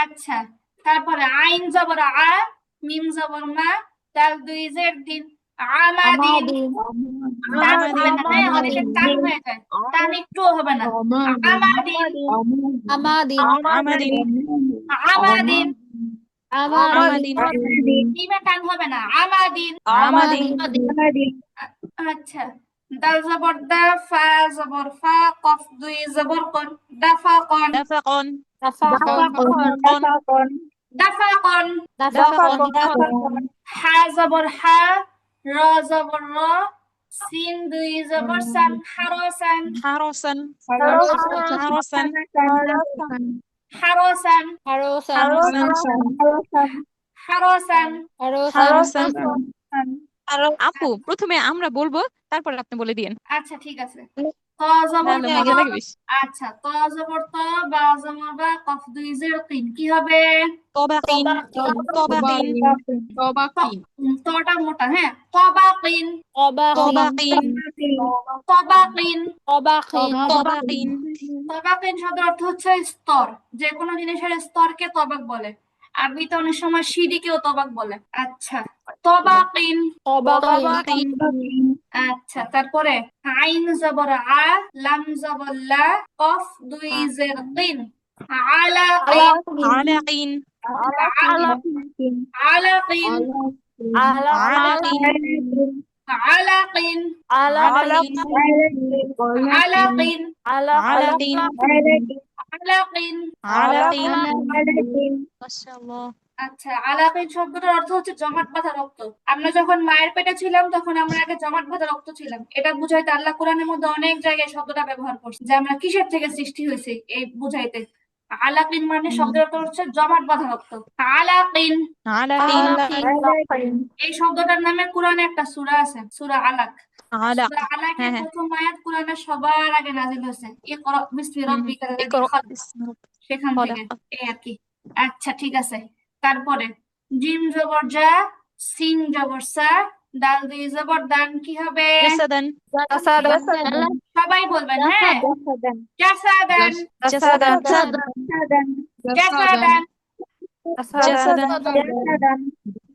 আচ্ছা তারপরে আইন জবর আ, মিম জবর মা, দাল দুই জের দিন, আমাদিন। টান হবে না, হ্যাঁ অনেকের টান হয়ে যায়, টান একটুও হবে না। আমাদিন মিমে টান হবে না, আমাদিন। আচ্ছা দাল জবর দা, ফা জবর ফা, কফ দুই জবর কন, দাফাকন, দাফাকন দাফাকন, দাফাকন, হা জবর হা, র জবর র, সিন দুই জবর সান, হারসান, হারসান হারসান, হারসান, হারসান, হারসান আপু প্রথমে আমরা বলবো, তারপর আপনি বলে দিন, আচ্ছা ঠিক আছে। ত জবর তাহলে ত, মজা লাগে বেশি। আচ্ছা ত জবর ত, বা জবর বা, কফ দুই জের কিন, কি হবে? তবাকিন তবাকিন তটা মোটা, হ্যাঁ, তবাকিন, তবাকিন তবাকিন, তবাকিন তবাকিন শব্দের অর্থ হচ্ছে স্তর, যে কোনো জিনিসের স্তরকে তবাক বলে। আরবিতে অনেক সময় সিঁড়িকেও তবাক বলে। আচ্ছা, তবাকিন। আচ্ছা, তারপরে আইন জবর আ, লাম জবর লা, কফ দুই জের কিন, আলাকিন, আলাকিন আলাকিন, আলাকিন আলাকিন, আলাকিন আলাকিন, আলাকিন আলাকিন। আলাকিন মাশাআল্লাহ। আচ্ছা, আলাকিন শব্দটার অর্থ হচ্ছে জমাট বাঁধা রক্ত। আমরা যখন মায়ের পেটে ছিলাম তখন আমরা আগে জমাট বাঁধা রক্ত ছিলাম। এটা বুঝাইতে আল্লাহ কোরআনের মধ্যে অনেক জায়গায় শব্দটা ব্যবহার করছে, যে আমরা কিসের থেকে সৃষ্টি হয়েছে এই বুঝাইতে। আলাকিন মানে শব্দের অর্থ হচ্ছে জমাট বাঁধা রক্ত। আলাকিন, আলাকিন এই শব্দটার নামে কোরআনে একটা সূরা আছে, সূরা আলাক। আলাক সূরা আলাকের হ্যাঁ হ্যাঁ প্রথম আয়াত কোরআনে সবার আগে নাযিল হয়েছে, ইকরা বিসমি রাব্বিকা আল্লাযী খালাক, সেখান থেকে এই আর কি। আচ্ছা ঠিক আছে। তারপরে জিম জবর জা, সিন জবর সা, দাল দুই জবর দান, কি হবে? জাসাদান সবাই বলবেন, হ্যাঁ, জাসাদান, জাসাদান জাসাদান। জাসাদান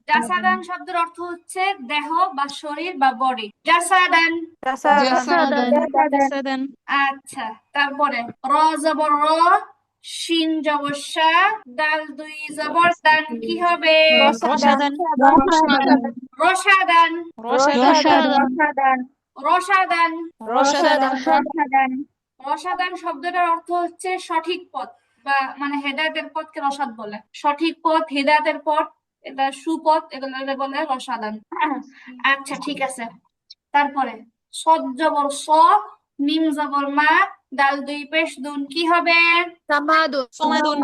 জাসাদান শব্দের অর্থ হচ্ছে দেহ বা শরীর বা বডি, জাসাদান। জাসাদান আচ্ছা, তারপরে র জবর র, শিন জবর শা, দাল দুই জবর দান, কি হবে? রসাদান রসাদান, রসাদান রসাদান। রসাদান রসাদান শব্দটার অর্থ হচ্ছে সঠিক পথ, বা মানে হেদায়েতের পথকে রসাদ বলে। সঠিক পথ, হেদায়েতের পথ, এটা সুপথ, এগুলো বলে রসাদান। আচ্ছা ঠিক আছে। তারপরে সদ জবর স, মিম জবর মা, দাল দুই পেশ দুন, কি হবে? সমাদুন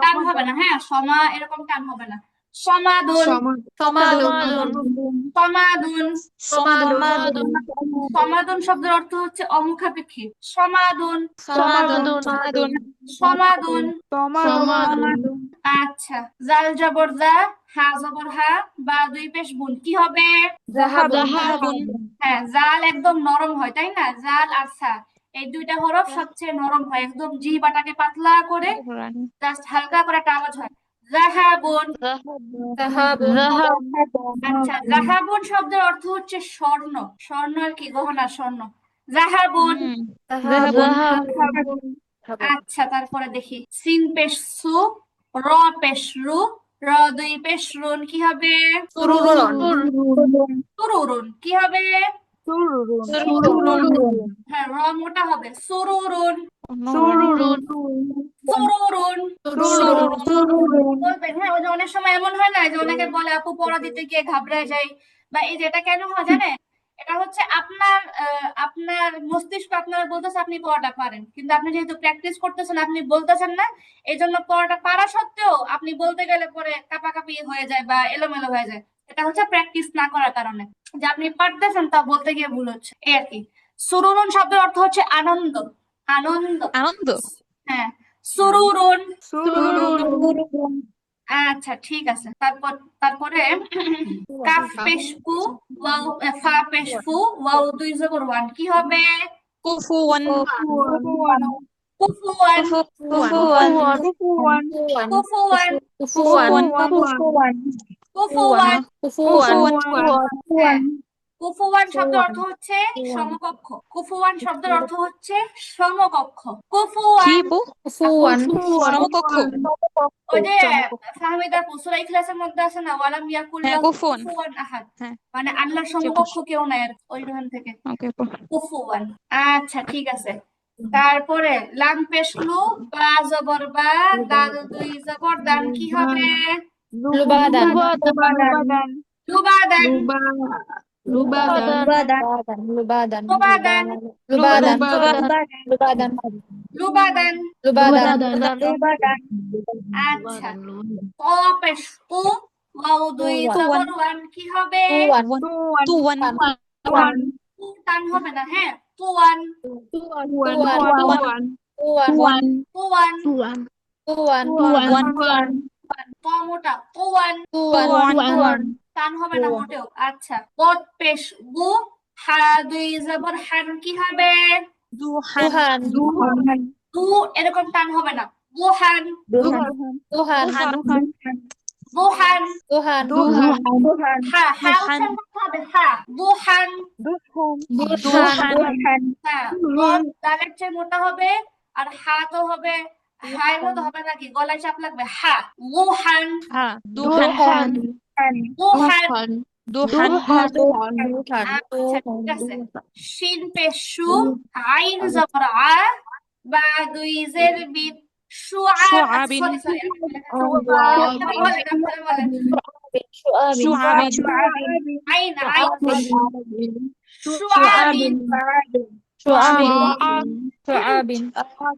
টান হবে না, হ্যাঁ, সমা এরকম টান হবে না। সমাদুন, সমাদুন। সমাদুন শব্দের অর্থ হচ্ছে অমুখাপেক্ষী। সমাদুন, সমাদুন। আচ্ছা, জাল জবর জা, হা জবর হা, বা দুই পেশ বুন, কি হবে? জাহাবুন হ্যাঁ, জাল একদম নরম হয়, তাই না? জাল আর সা, এই দুইটা হরফ সবচেয়ে নরম হয়, একদম জিহ্বাটাকে পাতলা করে জাস্ট হালকা করে একটা আওয়াজ হয়, জাহাবুন। আচ্ছা, জাহাবুন শব্দের অর্থ হচ্ছে স্বর্ণ। স্বর্ণ আর কি, গহনা, স্বর্ণ। জাহাবুন। আচ্ছা, তারপরে দেখি সিন পেশ সু, র পেশ রু, র দুই পেশ রুন, কি হবে? সুরুরুন, কি হবে? হ্যাঁ, র মোটা হবে, সুরুরুন, সুরুরুন বলবেন। হ্যাঁ, ওই যে অনেক সময় এমন হয় না যে অনেকে বলে আপু পড়া দিতে গিয়ে ঘাবড়ায় যায়, বা এই যে এটা কেন হয় জানেন? এটা হচ্ছে আপনার মস্তিষ্ক আপনার বলতেছে আপনি পড়াটা পারেন, কিন্তু আপনি যেহেতু প্র্যাকটিস করতেছেন, আপনি বলতেছেন না, এই জন্য পড়াটা পারা সত্ত্বেও আপনি বলতে গেলে পরে কাঁপাকাঁপি হয়ে যায় বা এলোমেলো হয়ে যায়। এটা হচ্ছে প্র্যাকটিস না করার কারণে, যে আপনি পারতেছেন তা বলতে গিয়ে ভুল হচ্ছে, এই আর কি। সুরুরুন শব্দের অর্থ হচ্ছে আনন্দ, আনন্দ। হ্যাঁ, সুরুরুন। আচ্ছা ঠিক আছে। তারপরে কাফ পেশ কু, ওয়াও ফা পেশ ফু, ওয়াও দুই জবর ওয়ান, কি হবে? কুফুওয়ান কুফুওয়ান, কুফুওয়ান কুফুওয়ান, কুফুওয়ান কুফুওয়ান। হ্যাঁ, কুফুয়ান শব্দের অর্থ কুফুয়ান হচ্ছে কুফুয়ান সমকক্ষ। কুফুয়ান শব্দের অর্থ হচ্ছে সমকক্ষ। কি কুফুয়ান বু কুফুয়ান সমকক্ষ ওই যে সমকক্ষ ফাহমিদা সূরা ইখলাসের মধ্যে আছে না, ওয়ালাম হ্যাঁ ইয়াকুল্লাহু কুফুয়ান কুফুয়ান আহাদ, হ্যাঁ মানে আল্লাহর জি সমকক্ষ কেউ নাই আর, ওইখান থেকে ওকে কুফুয়ান। আচ্ছা ঠিক আছে। তারপরে লাম পেশলু, বা জবর বা, দাল দুই জবর দান, কি হবে? লুবাদান লুবাদান লুবাদান। রুবাদান লুবাদান লুবাদান লুবাদান। লুবাদান লুবাদান লুবাদান লুবাদান। লুবাদান লুবাদান আচ্ছা ক পেশ কু, ওয়াও দুই কুওয়ান জবর ওয়ান, কি হবে? কুওয়ান তুওয়ান কুওয়ান কু টান হবে না, হ্যাঁ, কুয়ান। কুওয়ান তুওয়ান কুওয়ান কুয়ান। কুওয়ান তুওয়ান ক মোটা, কুয়ান। কুওয়ান টান হবে না মোটেও। আচ্ছা কত পেশ গু, হা দুই জবর হান, কি হবে? দুহান দুহান দু এরকম টান হবে না, গুহান। দুহান গুহান। দুহান হা হা উচ্চারণ করতে হবে, হা গুহান। দুহান হ্যাঁ গদ দালের চেয়ে মোটা হবে, আর হা তো হবে, হায়ের মতো হবে নাকি, গলায় চাপ লাগবে, হা গুহান। হ্যাঁ দুহান গুহান। দুহান আচ্ছা ঠিক আছে। শিন পেশু, আইন জবর আ, বা দুই জের বিদ, শুআবিন সরি শুআবিন আইন শুআবিন। শুআবিন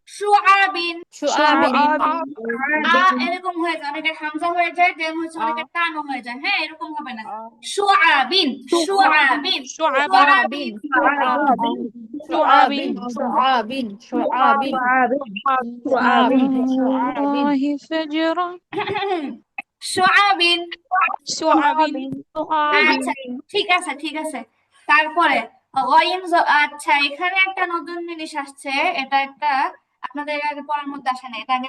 শুআবিন। শুআবিন এরকম হয়ে যায়, অনেকের হামজা হয়ে যায়, দেন হচ্ছে অনেকের টানও হয়ে যায়, হ্যাঁ এরকম হবে না। শুআবিন শুআবিন শুআবিন শুআবিন শুআবিন শুআবিন الله فجرا শুআবিন। শুআবিন আচ্ছা ঠিক আছে ঠিক আছে। তারপরে আচ্ছা এখানে একটা নতুন জিনিস আসছে, এটা একটা আপনাদের আগে পড়ার মধ্যে আসে না, এটা আগে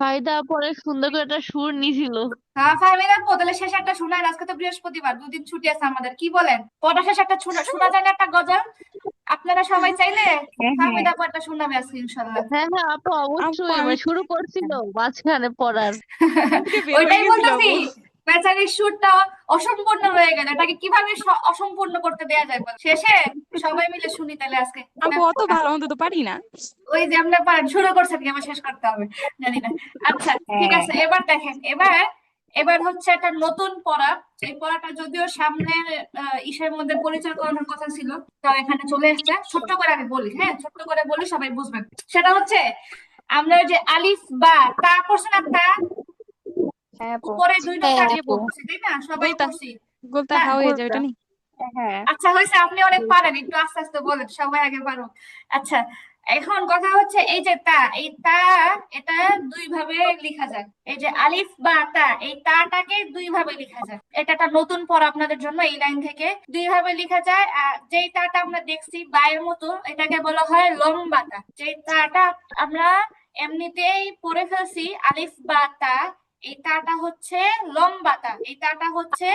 ফায়দা পরে সুন্দর করে একটা সুর নিছিল। হ্যাঁ ফাহমিদা আপু, তাহলে শেষ একটা শোনায়, আজকে তো বৃহস্পতিবার, দুদিন ছুটি আছে আমাদের, কি বলেন? পড়া শেষ একটা শোনা যায় না একটা গজল? আপনারা সবাই চাইলে ফাহমিদা আপু একটা শোনাবে আজকে ইনশাল্লাহ। হ্যাঁ হ্যাঁ আপু অবশ্যই, আমি শুরু করছিল মাঝখানে পড়ার। থেকে বের হয়ে ওইটাই গেছিল বলতেছি, আপু। বেচারির সুরটা অসম্পূর্ণ রয়ে গেল, এটাকে কিভাবে অসম্পূর্ণ করতে দেয়া যায় বল? শেষে সবাই মিলে শুনি তাহলে আজকে। আপু অত ভালো মন্দ তো পারি না। ওই যে আমরা পারেন, শুরু করছেন কি, আমার শেষ করতে হবে জানি না। আচ্ছা ঠিক আছে, এবার দেখেন, এবার হচ্ছে একটা নতুন পড়া। এই পড়াটা যদিও সামনের ইসের মধ্যে পরিচয় করানোর কথা ছিল, তাও এখানে চলে এসছে। ছোট্ট করে আমি বলি, হ্যাঁ ছোট্ট করে বলি, সবাই বুঝবেন। সেটা হচ্ছে আমরা ওই যে আলিফ বা তা পড়ছি না, তা হ্যাঁ আপু উপরে দুইটা হ্যাঁ তারিখ আপু। পড়ছি তাই না, সবাই গোলতা পড়ছি। গোলতা হ্যাঁ হা হয়ে যায় ওটা নি হ্যাঁ আচ্ছা হয়েছে, আপনি অনেক পারেন, একটু আস্তে আস্তে বলেন, সবাই আগে পারো। আচ্ছা এখন কথা হচ্ছে এই যে তা, এই তা এটা দুই ভাবে লেখা যায়। এই যে আলিফ বা তা, এই তাটাকে দুই ভাবে লেখা যায়। এটা একটা নতুন পড়া আপনাদের জন্য, এই লাইন থেকে দুই ভাবে লেখা যায়। আর যেই তাটা আমরা দেখছি বায়ের মতো, এটাকে বলা হয় লম্বা তা। যে তাটা আমরা এমনিতেই পড়ে ফেলছি আলিফ বা তা, এই তাটা হচ্ছে লম্বা তা, এই তাটা হচ্ছে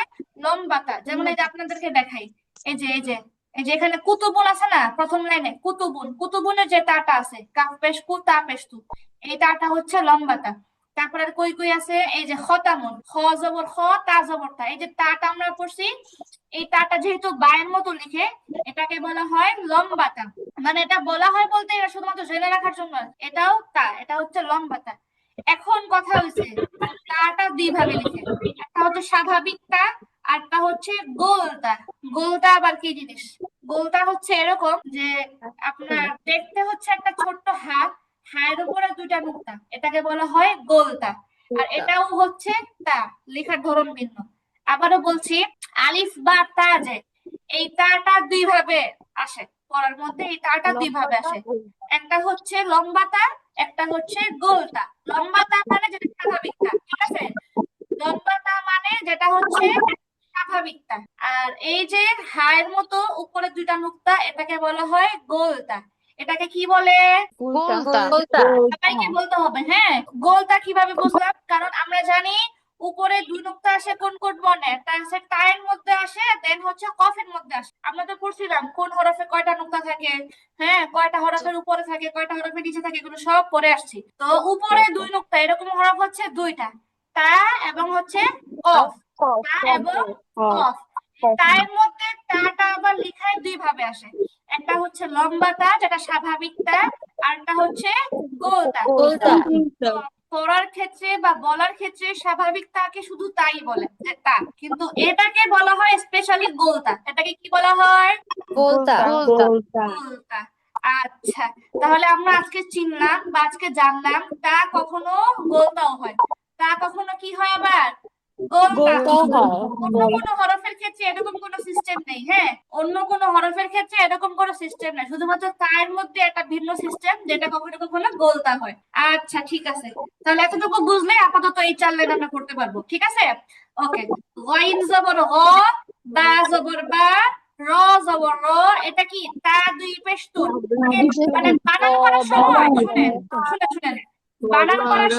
লম্বা তা। যেমন এই যে আপনাদেরকে দেখাই, এই যে এখানে কুতুবুন আছে না, প্রথম লাইনে কুতুবুনের যে তাটা আছে, কাফ পেশ কু তা পেশ তু, এই তাটা হচ্ছে লম্বা তা। তারপরে আর কই কই আছে, এই যে খতামুন, খ জবর খ, তা জবর তা, এই যে তাটা আমরা পড়ছি, এই তাটা যেহেতু বায়ের মতো লিখে, এটাকে বলা হয় লম্বা তা। মানে এটা বলা হয় বলতে এটা শুধুমাত্র জেনে রাখার জন্য, এটাও তা, এটা হচ্ছে লম্বা তা। এখন কথা হয়েছে তাটা দুই ভাবে লিখে, একটা হচ্ছে স্বাভাবিক তা, আরটা হচ্ছে গোলতা। গোলতা আবার কি জিনিস? গোলতা হচ্ছে এরকম যে আপনার দেখতে হচ্ছে একটা ছোট্ট হাত, হায়ের উপরে দুইটা নুক্তা, এটাকে বলা হয় গোলতা। আর এটাও হচ্ছে তা, লেখার ধরন ভিন্ন। আবারও বলছি, আলিফ বা তা, যে এই তাটা দুই ভাবে আসে পড়ার মধ্যে, এই তাটা দুই ভাবে আসে, একটা হচ্ছে লম্বা তা, একটা হচ্ছে গোলতা। লম্বা তা মানে যেটা স্বাভাবিক তা, ঠিক আছে? লম্বা তা মানে যেটা হচ্ছে স্বাভাবিকতা। আর এই যে হায়ের মতো উপরে দুইটা নুক্তা, এটাকে বলা হয় গোলতা। এটাকে কি বলে? গোলতা। সবাইকে বলতে হবে, হ্যাঁ। গোলতা কিভাবে বুঝলাম? কারণ আমরা জানি উপরে 2 নুক্তা আসে কোন কোন বর্ণে? একটা আছে টায়ের মধ্যে আসে, দেন হচ্ছে কফের মধ্যে আসে। আমরা তো পড়ছিলাম কোন হরফে কয়টা নুক্তা থাকে, হ্যাঁ, কয়টা হরফের উপরে থাকে, কয়টা হরফের নিচে থাকে, এগুলো সব পড়ে আসছি। তো উপরে 2 নুক্তা এরকম হরফ হচ্ছে 2টা, তা এবং হচ্ছে কফ, তা এবং কফ। তার মধ্যে তাটা আবার লিখায় 2 ভাবে আসে, একটা হচ্ছে লম্বা তা যেটা স্বাভাবিক তা, আর একটা হচ্ছে গোল তা। তো পড়ার ক্ষেত্রে বা বলার ক্ষেত্রে স্বাভাবিক তাকে শুধু তাই বলে যে তা, কিন্তু এটাকে বলা হয় স্পেশালি গোল তা। এটাকে কি বলা হয়? গোলতা। গোল তা। আচ্ছা, তাহলে আমরা আজকে চিনলাম বা আজকে জানলাম তা কখনো গোলতাও হয়, তা কখনো কি হয় আবার গোলতা গোলতাও হয়। অন্য কোনো হরফের ক্ষেত্রে এরকম কোনো সিস্টেম নেই। হ্যাঁ, অন্য কোনো হরফের ক্ষেত্রে এরকম কোনো সিস্টেম নেই, শুধুমাত্র তার মধ্যে একটা ভিন্ন সিস্টেম যেটা কখনো কখনো গোলতা হয়। আচ্ছা ঠিক আছে, তাহলে এতটুকু বুঝলে আপাতত এই 4 লাইন আমরা করতে পারবো, ঠিক আছে? ওকে, গইন জবর গ, বা জবর বা, র জবর র, এটা কি তা 2 পেশ তুন। মানে বানান করার সময় শুনেন শুনেন শুনেন, বানান করার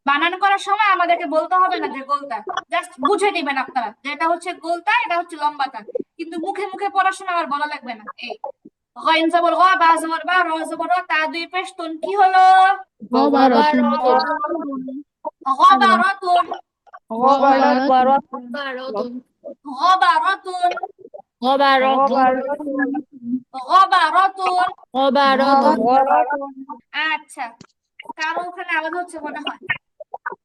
বানান করার সময় আমাদেরকে বলতে হবে না যে গোলতা, জাস্ট বুঝে দিবেন আপনারা যে এটা হচ্ছে গোলতা, এটা হচ্ছে লম্বাতা, কিন্তু মুখে মুখে পড়াশোনা আর বলা লাগবে না। এই গইন জবর গ, বা জবর বা, র জবর র, তা 2 পেশ তুন, কি হলো? গবারতুন। গবারাতুন। গবারতুন। গবারাতুন। গবারতুন। গবারাতুন। গবারতুন। আচ্ছা, কারো ওখানে আলাদা হচ্ছে মনে হয়।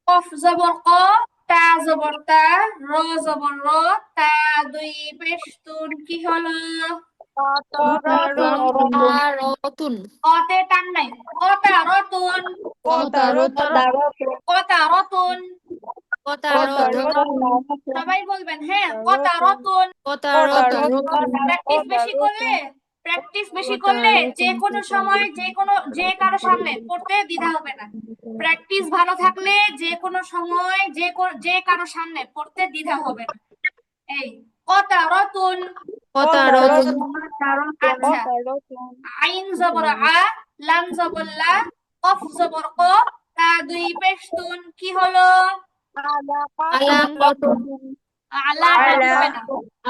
কফ জবর ক, তা জবর তা, র জবর র, তা 2 পেশ তুন, কি হলো? গতারতুন। কতে টান নাই, কতারতুন। কতারতুন। গতারতুন। সবাই বলবেন, হ্যাঁ, কতারতুন। গতারতুন। প্র্যাকটিস বেশি করলে যে কোনো সময় যে কারো সামনে পড়তে দ্বিধা হবে না। প্র্যাকটিস ভালো থাকলে যে কোনো সময় যে কারো সামনে পড়তে দ্বিধা হবে না। এই কতারতুন। গতারতুন। আচ্ছা, আইন জবর আ, লাম জবর লা, কফ জবর ক, তা 2 পেশ তুন, কি হলো? আলাকাতুন। আলা টান হবে না,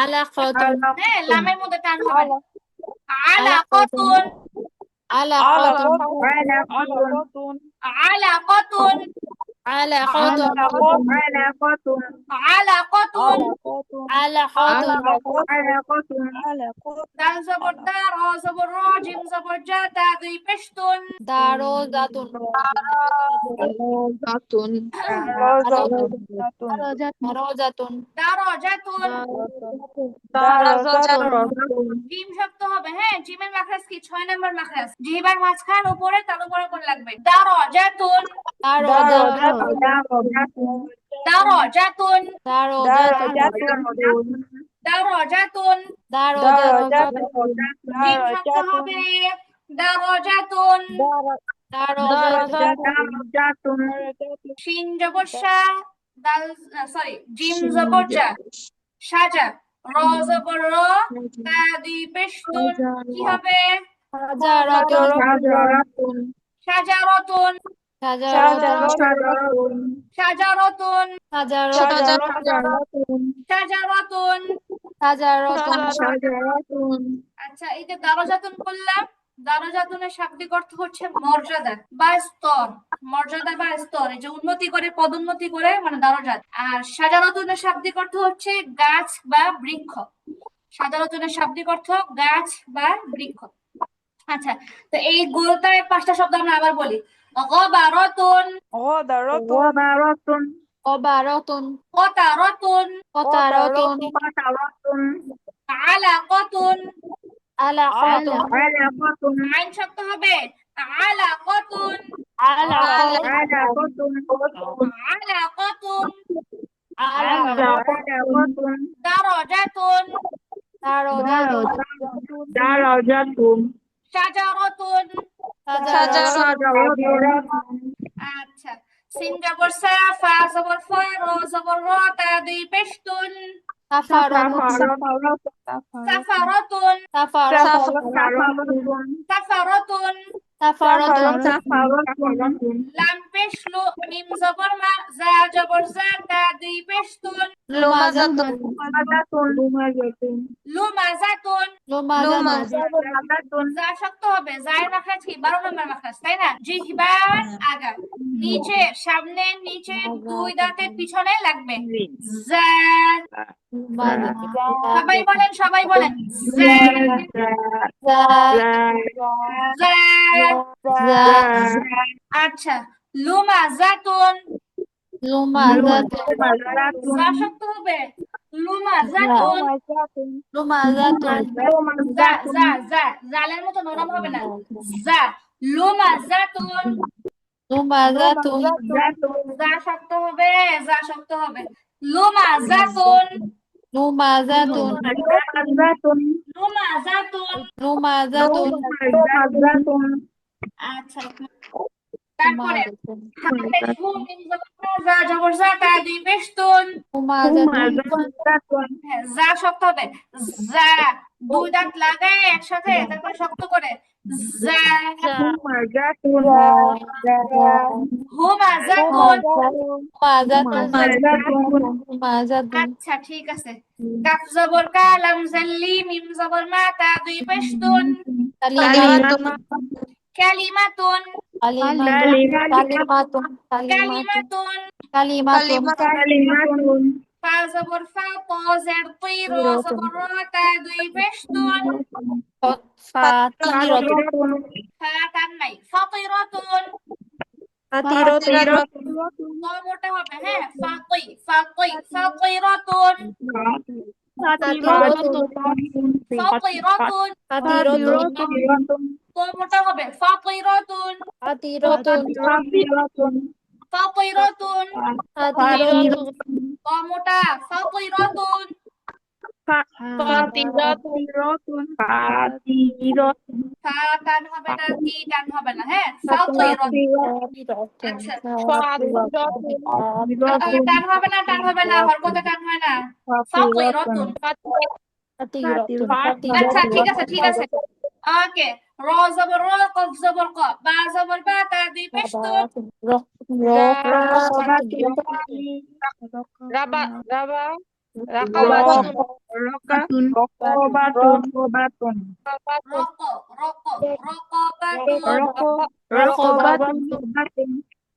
আলাকাতুন। হ্যাঁ, লামের মধ্যে টান হবে না। আলাকাতুন। আলাকাতুন। আলাকাতুন। আলাকাতুন। আলাকাতুন। আলাকাতুন। আলাকাতুন। দাল জবর দা, র জবর র, জিম জবর জা, তা 2 পেশ তুন। দারজাতুন। দারজাতুন। দারজাতুন। দারজাতুন। জিম শক্ত হবে, হ্যাঁ, জিমের মাখরাজ কি 6 নাম্বার মাখরাজ, জিহ্বার মাঝখান উপরে তার উপরে কোন লাগবে। দারজাতুন। দারজাতুন। দারজাতুন। দারজাতুন। দারজাতুন। দারজাতুন। জিম শক্ত হবে, দারজাতুন। দারজাতুন। শিন জবর শা, দাল সরি জিম জবর জা, সাজা, র জবর র, তা 2 পেশ তুন, কি হবে? সাজারাতুন। সাজারাতুন। সাজারাতুন। সাজারাতুন। সাজারাতুন। সাজারাতুন। সাজারাতুন। আচ্ছা, এই যে দারজাতুন বললাম, দারজাতুনের শাব্দিক অর্থ হচ্ছে মর্যাদা বা স্তর। মর্যাদা বা স্তর, এই যে উন্নতি করে, পদোন্নতি করে, মানে দারজাত। আর সাজারাতুনের শাব্দিক অর্থ হচ্ছে গাছ বা বৃক্ষ। সাজারাতুনের শাব্দিক অর্থ গাছ বা বৃক্ষ। আচ্ছা, তো এই গোলতায় 5টা শব্দ আমরা আবার বলি। গবারাতুন। গবারাতুন। কতারাতুন। কতারাতুন। আলাকাতুন। আলাকাতুন। আইন শক্ত হবে, আলাকাতুন। আলাকাতুন। আলাকাতুন। আলাকাতুন। দারজাতুন। দারজাতুন। শাজারাতুন। সাজারাতুন। আচ্ছা, সিন জবর সা, ফা জবর ফা, র জবর র, তা 2 পেশ তুন। সাফারাতুন। সাফারাতুন। সাফারাতুন। সাফারাতুন। লাম পেশ পেশ লু, মিম জবর মা, জা জবর জা, তা দুই পেশ তুন, লুমাজাতুন লুমাজাতুন। লুমাজাতুন যা শক্ত হবে, জায়ের মাখরাজ কি 12 নম্বর মাখরাজ, তাই না? জিহবার আগা, নিচে, সামনে, নিচে, দুই দাঁতের পিছনে লাগবে যা। সবাই বলেন, সবাই বলেন যা, যা। আচ্ছা, লুমাজাতুন, যা শক্ত হবে, লুমাজাতুন। যা যা যা, জালের মতো নরম হবে না, যা, লুমাজাতুন। যা শক্ত হবে, যা শক্ত হবে, লুমাজাতুন, লুমাজাতুন। আচ্ছা, তারপরে হাতে শু, মিম জবর মা, যা জবর যা, তা দুই পেশ তুন। হ্যাঁ, যা শক্ত হবে, যা, দুই দাঁত লাগায় একসাথে, তারপরে শক্ত করে যা। হুমাজাতুন। আচ্ছা, ঠিক আছে। কাফ জবর কা, লাম জাল্লি, মিম জবর মা, তা দুই পেশ তুন। কালিমাতুন, কালিমাতুন। ফা জবর ফা, ত জের তুই, র জবর র, তা দুই পেশ তুন। ফা টান নাই, ফাতিরাতুন। ত মোটা হবে, হ্যাঁ, ফাতিরাতুন। ফাতিরাতুন। ত মোটা হবে, ফাতিরাতুন। ফাতিরাতুন। ত মোটা, ফাতিরাতুন। ফা টান হবে না, তি টান হবে না, হ্যাঁ, ফাতিরাতুন। আচ্ছা, টান হবে না, টান হবে না, হরকতে টান হয় না, ফাতিরাতুন। আচ্ছা, ঠিক আছে, ঠিক আছে। ওকে, র জবর র, কফ জবর ক, বা জবর বা, তা দুই পেশ তুন। রক,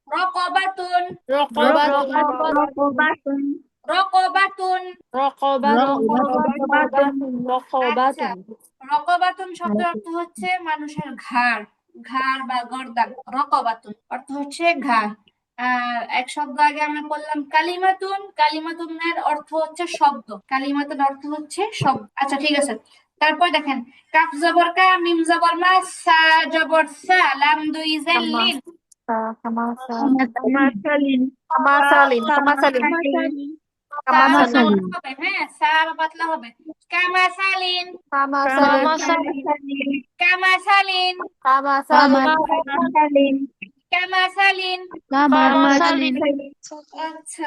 রকবাতুন। রকবাতুন। আচ্ছা, রকবাতুন শব্দের অর্থ হচ্ছে মানুষের ঘাড়, ঘাড় বা গর্দান। রকবাতুন অর্থ হচ্ছে ঘাড়। আর এক শব্দ আগে আমরা বললাম কালিমাতুন, কালিমাতুনের অর্থ হচ্ছে শব্দ, কালিমাতুন অর্থ হচ্ছে শব্দ। আচ্ছা, ঠিক আছে। তারপর দেখেন, কাফ জবর কা, মিম জবর মা, সা জবর সা, লাম দুই জের লিন। সা মোটা হবে, হ্যাঁ, সা পাতলা হবে, কামাসালিন। কামাসালিন। কামাসালিন। আচ্ছা,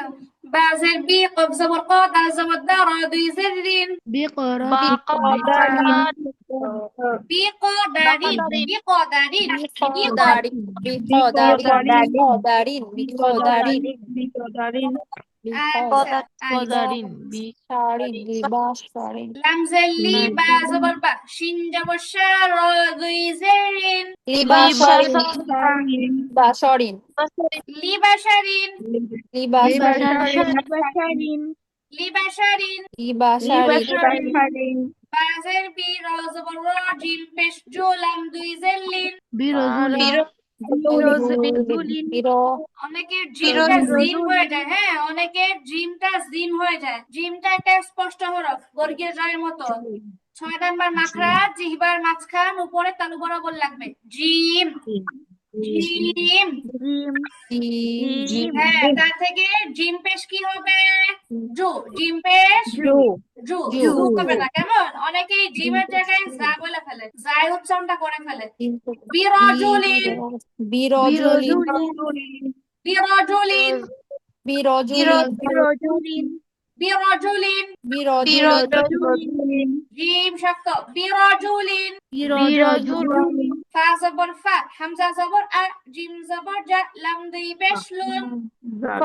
বাজের বি, কফ জবর ক, দাল জবর দা, র দুই জের রিন। বিকদারিন, বিকদারিন, আচ্ছা, লামজাল্লি, বা জবর বা, শিন জবর শা, র দুই জের রিন। লিবাশারিন। লিবাশারিন। বাজের বি, র জবর র, জিম পেশ জু, লাম দুই জের লিন। অনেকের জিমটা জিম হয়ে যায়, হ্যাঁ, অনেকের জিমটা জিম হয়ে যায়। জিমটা একটা স্পষ্ট হরফ, বর্গীয় জয়ের মতো। 6 নাম্বার মাখরাজ, জিহ্বার মাঝখান, উপরে তালু বরাবর লাগবে, জিম। জিম। হ্যাঁ, তার থেকে জিম পেশ কি হবে? জু। জিম পেশ জু হবে না, কেমন? অনেকেই জিমের জায়গায় যা বলে ফেলে, যাই উচ্চারণটা করে ফেলে। বিরজুলিন। বিরজুলিন। বিরজুলিন। জিম শক্ত, বিরজুলিন। ফা ফা জবর ফা, হামজা জবর আ, জিম জবর জা, লাম দুই পেশ লুন।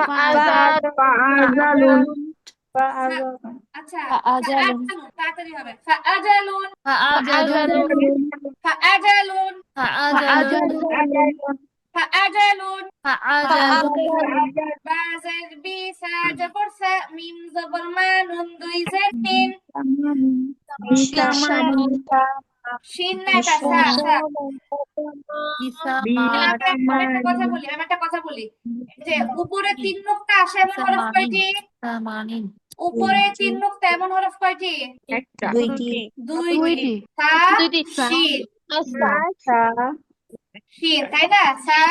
ফাআজালুন আচ্ছা, فأجل তাড়াতাড়ি হবে। ফাআজালুন, فأجل ফাআজালুন, فأجل ফাআজালুন। فأجل বা জের বি, সা জবর সা, মিম জবর মা, নুন দুই জের তিন। শিন না, এটা সা সা। بسمار আমি একটা কথা বলি, এই যে উপরে তিন নুক্তা আসে এমন হরফ কয়টি? ثمانين উপরে তিন নুক্তা এমন হরফ কয়টি? একটা দুইটি দুইটি। সা, শিন, শিন, তাই না? সা,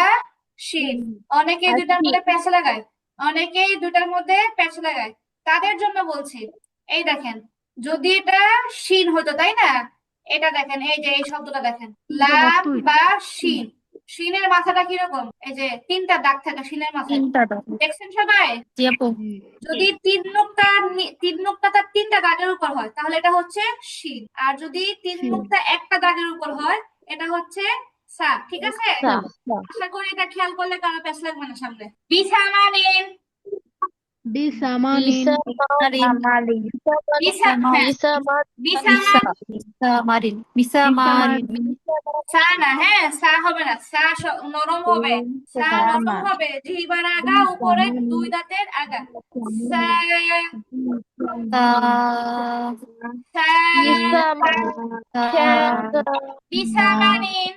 শিন। অনেকেই দুটার মধ্যে প্যাচ লাগায়, অনেকেই দুটার মধ্যে প্যাচ লাগায়। তাদের জন্য বলছি, এই দেখেন, যদি এটা শিন হতো, তাই না? এটা দেখেন, এই যে এই শব্দটা দেখেন, লাম বা শিন। শিনের মাথাটা কিরকম? এই যে তিনটা দাগ থাকে শিনের মাথায়, দেখছেন সবাই? জি আপু যদি তিন নুক্তা তার তিনটা দাগের উপর হয় তাহলে এটা হচ্ছে শিন, আর যদি তিন নুক্তা একটা দাগের উপর হয় এটা হচ্ছে সা। ঠিক আছে? আশা করি এটা খেয়াল করলে কারো প্যাচ লাগবে না সামনে। বিসামানিন, بسمار বিসামান, সা না, হ্যাঁ সা হবে না, সা নরম হবে, সা নরম হবে, জিহ্বার আগা উপরে দুই দাঁতের আগা। সা, সা, বিসামানিন,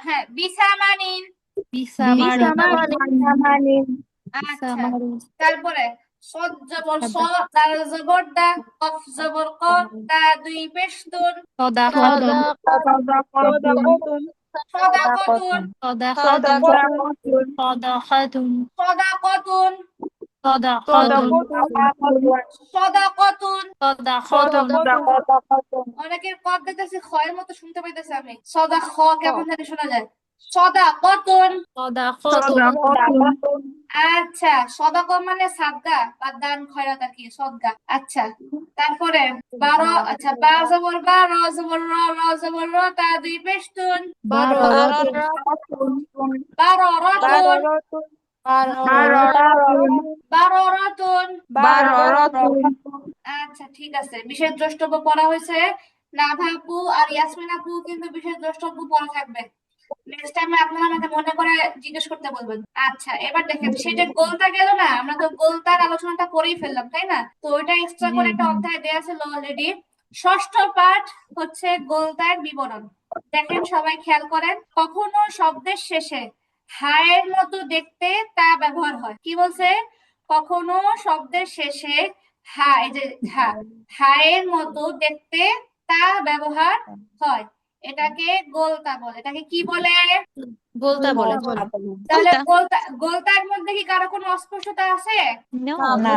হ্যাঁ বিসামানিন। আচ্ছা, তারপরে সদ জবর স, দাল জবর দা, কফ জবর ক, তা দুই পেশ তুন, সদাকতুন, সদাকতুন, অনেকের কফ দেখতেছি খয়ের মতো শুনতে পাইতেছে আমি। সদা খ কেমন জানি শোনা যায়। সদাকতুন। আচ্ছা, সদাকত মানে সাদগা বা দান খয়রাত আর কি, সদগা। আচ্ছা, তারপরে বারো, আচ্ছা বা জবর বা, র জবর র, র জবর র, তা দুই পেশ তুন, বারোরাতুন, বারোরাতুন। আচ্ছা ঠিক আছে, বিশেষ দ্রষ্টব্য পড়া হয়েছে। নাভা আপু আর ইয়াসমিন আপু কিন্তু বিশেষ দ্রষ্টব্য পড়া থাকবে। নেক্সট টাইমে আপনারা আমাকে মনে করে জিজ্ঞেস করতে বলবেন। আচ্ছা, এবার দেখেন সেটা গোলতা গেল না, আমরা তো গোলতার আলোচনাটা করেই ফেললাম, তাই না? তো ওইটা এক্সট্রা করে একটা অধ্যায় দেয়া ছিল অলরেডি। ষষ্ঠ পাঠ হচ্ছে গোলতার বিবরণ। দেখেন সবাই খেয়াল করেন, কখনো শব্দের শেষে হায়ের মতো দেখতে তা ব্যবহার হয়। কি বলছে? কখনো শব্দের শেষে হা, এই যে হা, হায়ের মতো দেখতে তা ব্যবহার হয়, এটাকে গোলতা বলে। এটাকে কি বলে? বলতা বলে তাহলে গোলতার মধ্যে কি কারো কোনো অস্পষ্টতা আছে? না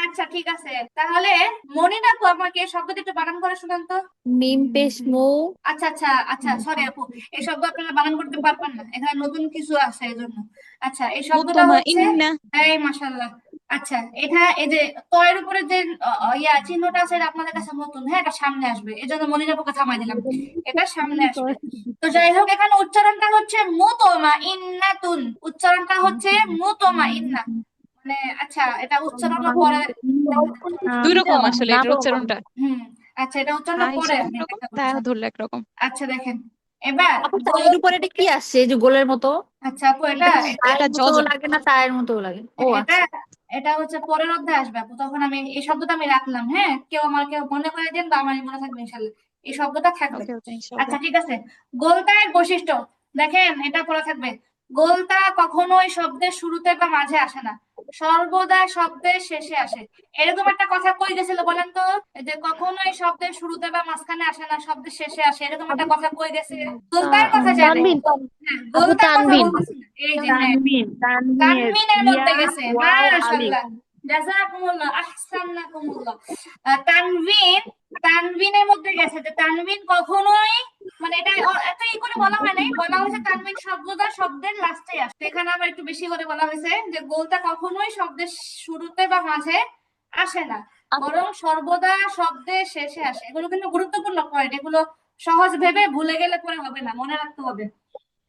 আচ্ছা ঠিক আছে, তাহলে মনির আপু আমাকে শব্দটা একটু বানান করে শোনান তো। মিম পেশ মু আচ্ছা আচ্ছা আচ্ছা, সরি আপু, এই শব্দ আপনারা বানান করতে পারবেন না, এখানে নতুন কিছু আছে এই জন্য। আচ্ছা, এই শব্দটা হচ্ছে, এই মাশাআল্লাহ। আচ্ছা, এটা এই যে তয়ের উপরে যে চিহ্নটা আছে, এটা আপনাদের কাছে নতুন, হ্যাঁ এটা সামনে আসবে, এই জন্য মনির আপুকে থামাই দিলাম, এটা সামনে আসবে। তো যাই হোক, এখানে উচ্চারণটা হচ্ছে মুতমাইন্নাতুন, উচ্চারণটা হচ্ছে মুতমাইন্না। মানে আচ্ছা, এটা উচ্চারণ পরে দুই রকম আসলে এটার উচ্চারণটা। আচ্ছা, এটা উচ্চারণ পরে আমি একরকম, ব্যাখ্যা তা করছি। ধরলে একরকম। আচ্ছা দেখেন, এবার আপু তার উপরে এটা কি আসছে, এই যে গোলের মতো? আচ্ছা আপু, এটা তায়ের মতো লাগে না তায়ের মতো লাগে? ও এটা আচ্ছা, এটা হচ্ছে পরের অধ্যায় আসবে আপু, তখন আমি এই শব্দটা আমি রাখলাম। হ্যাঁ, কেউ মনে করে দেন বা আমার মনে থাকবে ইনশাল্লাহ, এই শব্দটা থাকবে। ওকে ওকে আচ্ছা ইনশাআল্লাহ। ঠিক আছে, গোলতার বৈশিষ্ট্য দেখেন, এটা পড়া থাকবে। গোলতা কখনোই শব্দের শুরুতে বা মাঝে আসে না, সর্বদা শব্দের শেষে আসে। এরকম একটা কথা কই গেছিল বলেন তো, যে কখনোই শব্দের শুরুতে বা মাঝখানে আসে না, শব্দের শেষে আসে, এরকম একটা কথা কই গেছে? গোলতার কথা জানেন? হ্যাঁ, গোলতার কথা বলতেছি না। এই যে হ্যাঁ, তানবিনের মধ্যে গেছে, মাশাআল্লাহ, জাযাকুমুল্লাহ, আহসানাকুমুল্লাহ। তানবিনের মধ্যে গেছে, যে তানবিন কখনোই, মানে এটা এত ই করে বলা হয় নাই, বলা হয়েছে তানবিন শব্দটা শব্দের লাস্টে আসে। এখানে আবার একটু বেশি করে বলা হয়েছে যে গোলটা কখনোই শব্দের শুরুতে বা মাঝে আসে না, বরং সর্বদা শব্দের শেষে আসে। এগুলো কিন্তু গুরুত্বপূর্ণ পয়েন্ট, এগুলো সহজ ভেবে ভুলে গেলে পরে হবে না, মনে রাখতে হবে।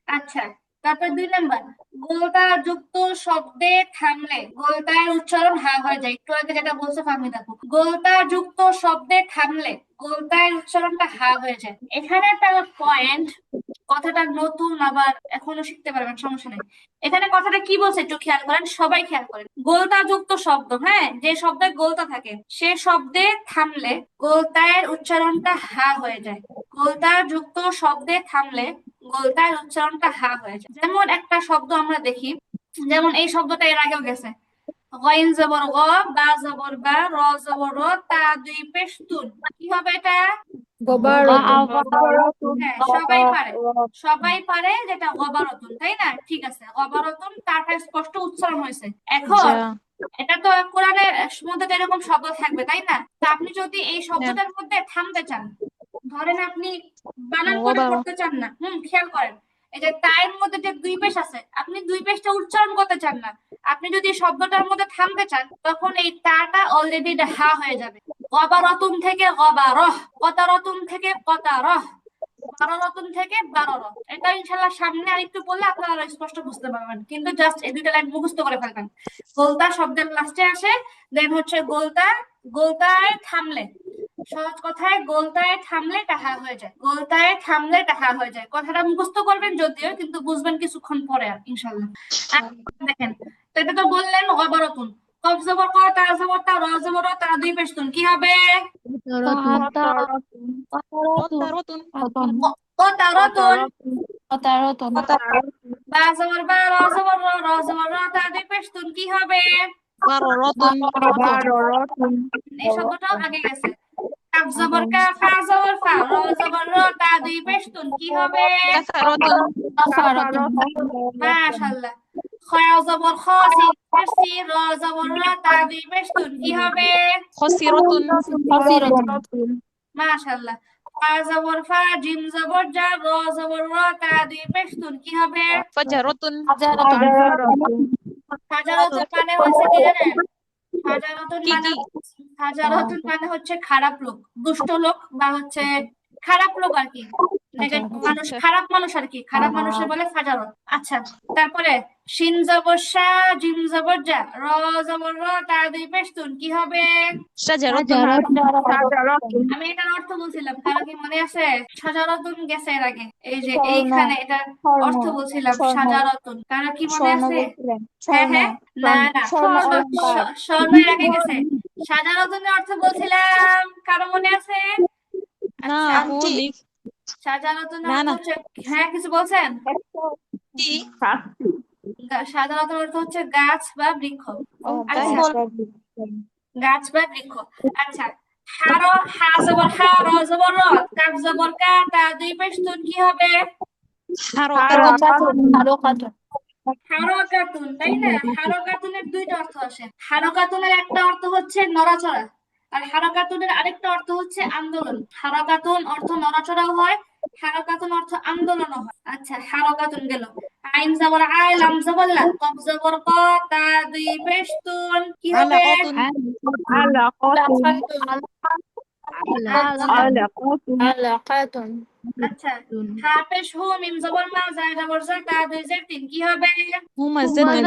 আচ্ছা, তারপর 2 নাম্বার, গোলতা যুক্ত শব্দে থামলে গোলতার উচ্চারণ হা হয়ে যায়। একটু আগে যেটা বলছে ফাহমি দেখো, গোলতা যুক্ত শব্দে থামলে গোলতার উচ্চারণটা হা হয়ে যায়। এখানে একটা পয়েন্ট, কথাটা নতুন, আবার এখনো শিখতে পারবেন, সমস্যা নেই। এখানে কথাটা কি বলছে একটু খেয়াল করেন, সবাই খেয়াল করেন। গোলতা যুক্ত শব্দ, হ্যাঁ, যে শব্দে গোলতা থাকে সে শব্দে থামলে গোলতায়ের উচ্চারণটা হা হয়ে যায়। গোলতা যুক্ত শব্দে থামলে গোলতার উচ্চারণটা হা হয়ে যায়। যেমন একটা শব্দ আমরা দেখি, যেমন এই শব্দটা এর আগেও গেছে, গইন জবর গ, বা জবর বা, র জবর র, তা দুই পেশ তুন। কি হবে এটা? হ্যাঁ, সবাই পারে যেটা গবারতুন, তাই না? ঠিক আছে, গবারতুন, তারটা স্পষ্ট উচ্চারণ হয়েছে। এখন এটা তো কোরআনের মধ্যে তো এরকম শব্দ থাকবে, তাই না? তা আপনি যদি এই শব্দটার মধ্যে থামতে চান, ধরেন আপনি বানান করে পড়তে চান না, খেয়াল করেন, এই যে তায়ের মধ্যে যে দুই পেশ আছে, আপনি দুই পেশটা উচ্চারণ করতে চান না, আপনি যদি এই শব্দটার মধ্যে থামতে চান, তখন এই তাটা অলরেডি হা হয়ে যাবে। গবারতুন থেকে গবারহ, কতারতুন থেকে কতারহ, বারোরতুন থেকে বারোর। এটা ইনশাল্লাহ সামনে আর একটু পড়লে আপনারা আরো স্পষ্ট বুঝতে পারবেন, কিন্তু জাস্ট এই দুইটা লাইন মুখস্থ করে ফেলবেন। গোলতা শব্দের লাস্টে আসে, দেন হচ্ছে গোলতা, গোলতায় থামলে, সহজ কথায় গোলতায় থামলে টাহা হয়ে যায়, গোলতায় থামলে টাহা হয়ে যায়। কথাটা মুখস্থ করবেন যদিও, কিন্তু বুঝবেন কিছুক্ষণ পরে আর ইনশাল্লাহ। দেখেন, তো এটা তো বললেন গবারতুন, কফ জবর ক, তা জবর তা, র জবর র, তা দুই পেশ তুন। কি হবে? কতারতুন। বা জবর বা, র জবর র, র জবর র, তা দুই পেশ তুন। কি হবে? এই শব্দটাও আগে গেছে। কাফ জবর কা, ফা জবর ফা, র জবর র, তা দুই পেশ তুন। কি হবে? মাশাআল্লাহ। খয়া জবর খ, সিন পেশ সি, র জবর র, তা দুই পেশ তুন। কি হবে? মাশাআল্লাহ। ফা জবর ফা, জিম জবর জা, র জবর র, তা দুই পেশ তুন। কি হবে? ফাজারাতুন হাজারতুন মানে হচ্ছে কি জানেন? হাজারতুন কি মানে, কি হাজারতুন মানে হচ্ছে খারাপ লোক, দুষ্ট লোক, বা হচ্ছে খারাপ লোক আর কি, মানুষ, আচ্ছা খারাপ মানুষ আর কি, খারাপ মানুষের বলে ফাজারত। আচ্ছা, তারপরে শিন জবর শা, জিম জবর জা, র জবর র, তা দুই পেশ তুন। কি হবে? শাজারাতুন আমি এটার অর্থ বলছিলাম, কারো কি মনে আছে? সাজারতুন গেছে এর আগে, এই যে এইখানে এটার অর্থ বলছিলাম সাজারতুন, কারো কি মনে আছে? হ্যাঁ হ্যাঁ, না না, স্বর্ণ এর আগে গেছে। সাজারতুনের অর্থ বলছিলাম, কারো মনে আছে? না আচ্ছা, আপু সাজারতুনের না অর্থ না হচ্ছে, হ্যাঁ কিছু বলছেন? কি সাজারতুন অর্থ হচ্ছে গাছ বা বৃক্ষ। ও তাই আচ্ছা, গাছ বা বৃক্ষ। আচ্ছা, হারো, হা জবর হা, র জবর র, কাফ জবর কা, তা দুই পেশ তুন। কি হবে? হারকাতুন, তাই না? হারকাতুনের দুইটা অর্থ আসে। হারকাতুনের একটা অর্থ হচ্ছে নড়াচড়া, আর হারকাতুনের আরেকটা অর্থ হচ্ছে আন্দোলন। হারকাতুন অর্থ নড়াচড়াও হয়, হারকাতুন অর্থ আন্দোলনও হয়। আচ্ছা, হারকাতুন গেল। আইন জবর আই, লাম জবর লা, কফ জবর ক, তা দুই পেশ তুন। কি হবে? আচ্ছা, হা পেশ হু, মিম জবর মা, জায় জবর জা, তা দুই জের তিন। কি হবে? হুমাজাতিন।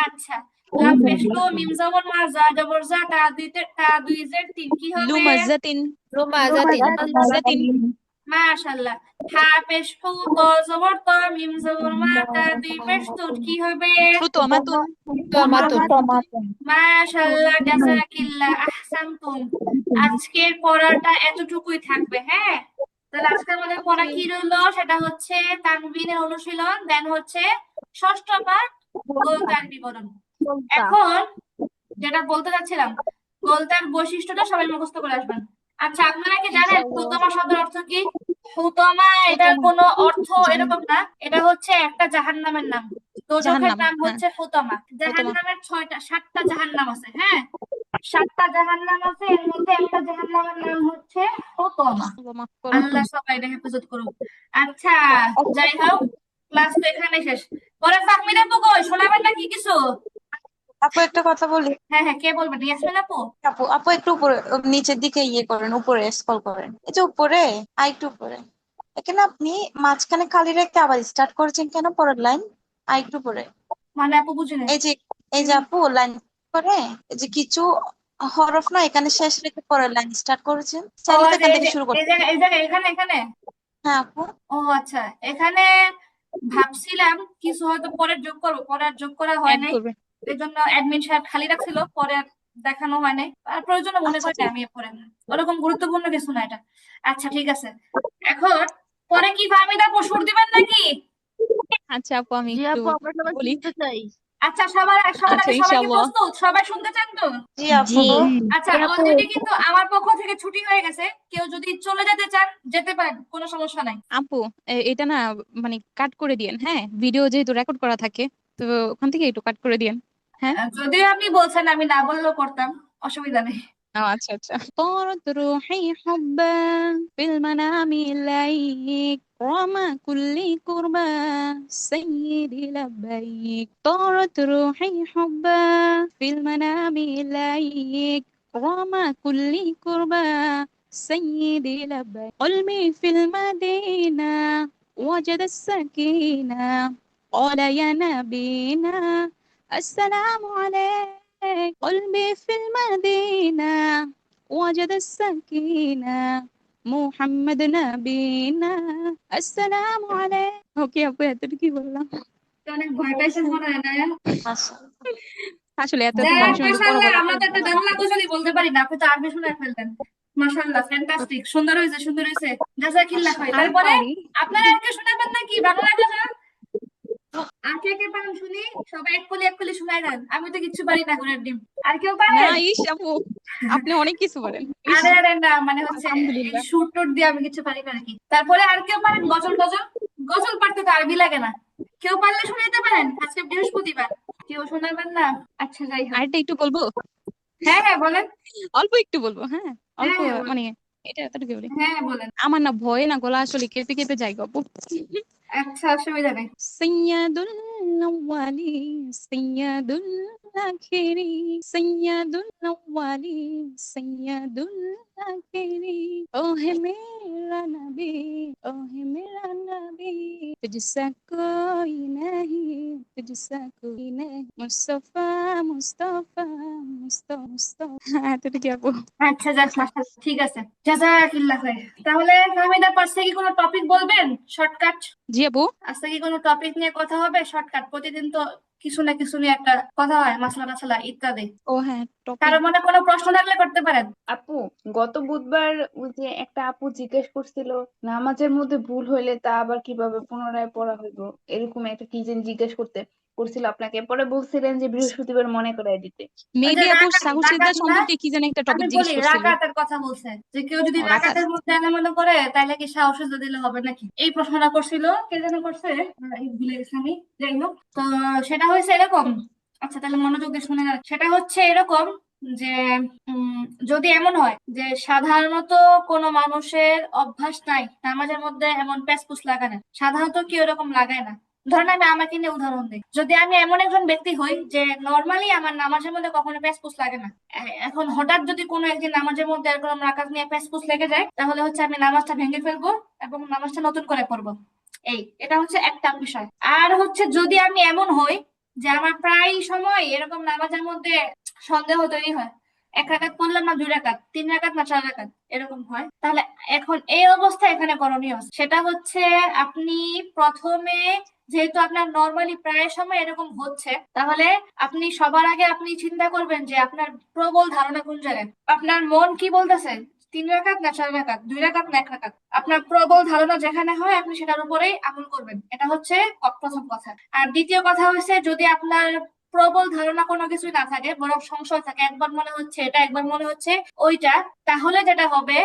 আচ্ছা, লাম পেশ লু, মিম জবর মা, জা জবর জা, তা দুই জের তিন। কি হবে? লুমাজাতিন মাশাআল্লাহ। হা পেশ হু, ত জবর ত, মিম জবর মা, তা দুই পেশ তুন। কি হবে? ফুতমাতুন মাশাআল্লাহ, জাযাকিল্লাহ, আহসানতুম। আজকের পড়াটা এতটুকুই থাকবে, হ্যাঁ? তাহলে আজকে আমাদের পড়া কি রইলো? সেটা হচ্ছে তানবিনের অনুশীলন, দেন হচ্ছে ষষ্ঠ পাঠ গোলতার বিবরণ। এখন যেটা বলতে চাচ্ছিলাম, গোলতার বৈশিষ্ট্যটা সবাই মুখস্থ করে আসবেন। আচ্ছা, আপনারা কি জানেন হুতমা শব্দের অর্থ কি? হুতমা এটার কোনো অর্থ এরকম না, এটা হচ্ছে একটা জাহান্নামের নাম। দোজখের নাম হচ্ছে হুতমা। জাহান্নামের 7টা জাহান্নাম আছে, হ্যাঁ, 7টা জাহান্নাম আছে, এর মধ্যে একটা জাহান্নামের নাম হচ্ছে হুতমা। আল্লাহ সবাইকে হেফাজত করুক। আচ্ছা, যাই হোক, ক্লাস তো এখানে শেষ। পরে ফাহমিদা আপু কই, শোনাবেন নাকি কিছু? আপু একটা কথা বলি। হ্যাঁ হ্যাঁ, কে বলবেন? ইয়াসমিন আপু? আপু আপু একটু উপরে, নিচের দিকে ইয়ে করেন, উপরে স্ক্রল করেন, এই যে উপরে, আর একটু উপরে। এখানে আপনি মাঝখানে খালি রেখে আবার স্টার্ট করেছেন কেন পরের লাইন? আর একটু উপরে। মানে আপু বুঝি নাই। এই যে, এই যে আপু লাইন করে, এই যে কিছু হরফ না এখানে শেষ রেখে পরের লাইন স্টার্ট করেছেন, ও চাইলে তো এই যে এখান এই থেকে যে শুরু এই করতে জায়গায় পারেন। এই জায়গায় এখানে এখানে হ্যাঁ আপু। ও আচ্ছা, এখানে ভাবছিলাম কিছু হয়তো পরে যোগ করবো, পরে আর যোগ করা হয় অ্যাড নাই। করবে। এই জন্য অ্যাডমিন সাহেব খালি রাখছিল, পরে আর দেখানো হয় নাই, আর প্রয়োজনে মনে আচ্ছা করি না ঠিক। আমি পরে। ওরকম গুরুত্বপূর্ণ কিছু না এটা। আচ্ছা ঠিক আছে। এখন পরে কি ফাহমিদা আপু সুর দিবেন নাকি? আচ্ছা আপু, আমি জি একটু আপু, আমরা সবাই বলি। শুনতে চাই। আচ্ছা, সবার আচ্ছা আগে সবাই কি ইনশাআল্লাহ। প্রস্তুত? সবাই শুনতে চান তো? জি জি আপু। আচ্ছা, আপু। অলরেডি কিন্তু আমার পক্ষ থেকে ছুটি হয়ে গেছে, কেউ যদি চলে যেতে চান যেতে পারেন, কোনো সমস্যা নাই। আপু, এটা না মানে কাট করে দিয়েন, হ্যাঁ, ভিডিও যেহেতু রেকর্ড করা থাকে, তো ওখান থেকে একটু কাট করে দিয়েন। হ্যাঁ। যদিও আপনি বলছেন, আমি না বললেও করতাম, অসুবিধা নেই। ও আচ্ছা আচ্ছা। طارت روحي حبا في المنام إليك رغم كل كربا سيدي لبيك طارت روحي حبا في المنام إليك رغم كل كربا سيدي لبيك قلبي في المدينة وجد السكينة قال يا نبينا السلام عليك قلبي في المدينة وجد السكينة محمد نبينا السلام عليك ওকে আপু, এতটুকু বললাম। অনেক ভয় পাইছেন মনে হয় না? মাশাআল্লাহ। আসলে এত এত যাক, মানুষের মধ্যে পড়া মাশাআল্লাহ, বলা তো আমরা তো একটা বাংলা গজলই বলতে পারি না, আপনি তো আরবি শুনে ফেলতেন। মাশাআল্লাহ, ফ্যান্টাস্টিক, সুন্দর হয়েছে, সুন্দর হয়েছে। জাযাকিল্লাহ খাইর। আমি তারপরে পারি। আপনারা আর কে শোনাবেন নাকি বাংলা গজল? আর কে কে পারেন শুনি? সবাই এক কলি শোনায় দেন, আমি তো কিচ্ছু পারি না, ঘোড়ার ডিম। আর কেউ না পারেন? ইস আপু, আপনি অনেক কিছু পারেন। ইস, আরে আরে না, মানে হচ্ছে এই আলহামদুলিল্লাহ। সুর টুর দিয়ে আমি কিছু পারি না আর কি। তারপরে আর কেউ পারেন গজল টজল? গজল পারতে তো আরবি লাগে না। কেউ পারলে শুনাইতে পারেন, আজকে বৃহস্পতিবার। কেউ শোনাবেন না? আচ্ছা যাই হোক। আরেকটা একটু বলবো, হ্যাঁ হ্যাঁ বলেন। অল্প একটু বলবো, হ্যাঁ হ্যাঁ অল্প, হ্যাঁ বলেন। মানে এটা এতটুকু বলি। হ্যাঁ হ্যাঁ, বলেন। আমার না ভয়ে না গলা আসলে কেঁপে কেঁপে যায় গো আপু। আচ্ছা, অসুবিধা নেই। সৈয়দুল আউয়ালিন সৈয়দুল আখিরিন সৈয়দুল আউয়ালিন সৈয়দুল আখিরিন ও হে মেরা নবী ও হে মেরা নবী তুঝসা কোই नहीं तुझसा कोई नहीं মুস্তাফা মুস্তাফা মুস্তাফা মুস্তাফা। এতটুকু আপু। আচ্ছা যাক, মাশাআল্লাহ, ঠিক আছে। জাযাকিল্লাহ খাইর। তাহলে ফাহমিদা, পাশে কি কোনো টপিক বলবেন শর্টকাট? জি আপু। আজকে কি কোনো টপিক নিয়ে কথা হবে শর্টকাট? প্রতিদিন তো কিছু না কিছু নিয়ে একটা কথা হয়, মাসলা টাসলা ইত্যাদি। ও হ্যাঁ, টপিক। কারো মনে কোনো প্রশ্ন থাকলে করতে পারেন। আপু, গত বুধবার ওই যে একটা আপু জিজ্ঞেস করছিল নামাজের মধ্যে ভুল হইলে তা আবার কিভাবে পুনরায় পড়া হইব, এরকম একটা কি যেন জিজ্ঞেস করছিল আপনাকে, পরে বলছিলেন যে বৃহস্পতিবার মনে করায় দিতে। ওই যে মেবি আপু রাকাত সাহুর রাকাত সিজদা না, সম্পর্কে কি যেন একটা আমি টপিক জিজ্ঞেস বলি করছিল। রাকাতের কথা বলছে, যে কেউ যদি ও রাকাত। রাকাতের মধ্যে এলোমেলো করে তাহলে কি সাহস দিলে হবে নাকি, এই প্রশ্নটা করছিল। কে যেন করছে, ভুলে গেছি আমি। যাই হোক, তো সেটা হয়েছে এরকম। আচ্ছা তাহলে মনোযোগ দিয়ে শুনে নেন। সেটা হচ্ছে এরকম যে উম, যদি এমন হয় যে সাধারণত কোনো মানুষের অভ্যাস নাই নামাজের মধ্যে এমন প্যাচপুচ লাগানোর, সাধারণত কেউ এরকম লাগায় না। ধরেন আমি আমাকে নিয়ে উদাহরণ দিই, যদি আমি এমন একজন ব্যক্তি হই যে নর্মালি আমার নামাজের মধ্যে কখনো প্যাচপুচ লাগে না, এখন হঠাৎ যদি কোনো একদিন নামাজের মধ্যে এরকম রাকাত নিয়ে প্যাচপুচ লেগে যায়, তাহলে হচ্ছে আমি নামাজটা ভেঙে ফেলবো এবং নামাজটা নতুন করে পড়বো। এটা হচ্ছে একটা বিষয়। আর হচ্ছে যদি আমি এমন হই যে আমার প্রায় সময় এরকম নামাজের মধ্যে সন্দেহ তৈরি হয়, 1 রাকাত পড়লাম না 2 রাকাত, 3 রাকাত না 4 রাকাত এরকম হয়, তাহলে এখন এই অবস্থায় এখানে করণীয় আছে। সেটা হচ্ছে আপনি প্রথমে, যেহেতু আপনার নর্মালি প্রায় সময় এরকম হচ্ছে, তাহলে আপনি সবার আগে আপনি চিন্তা করবেন যে আপনার প্রবল ধারণা কোন জায়গায়, আপনার মন কি বলতেছে, 3 রাকাত না 4 রাকাত, 2 রাকাত না 1 রাকাত। আপনার প্রবল ধারণা যেখানে হয় আপনি সেটার উপরেই আমল করবেন। এটা হচ্ছে প্রথম কথা। আর দ্বিতীয় কথা হচ্ছে, যদি আপনার প্রবল ধারণা কোনো কিছুই না থাকে, বরং সংশয় থাকে, একবার মনে হচ্ছে এটা, একবার মনে হচ্ছে ওইটা, তাহলে যেটা হবে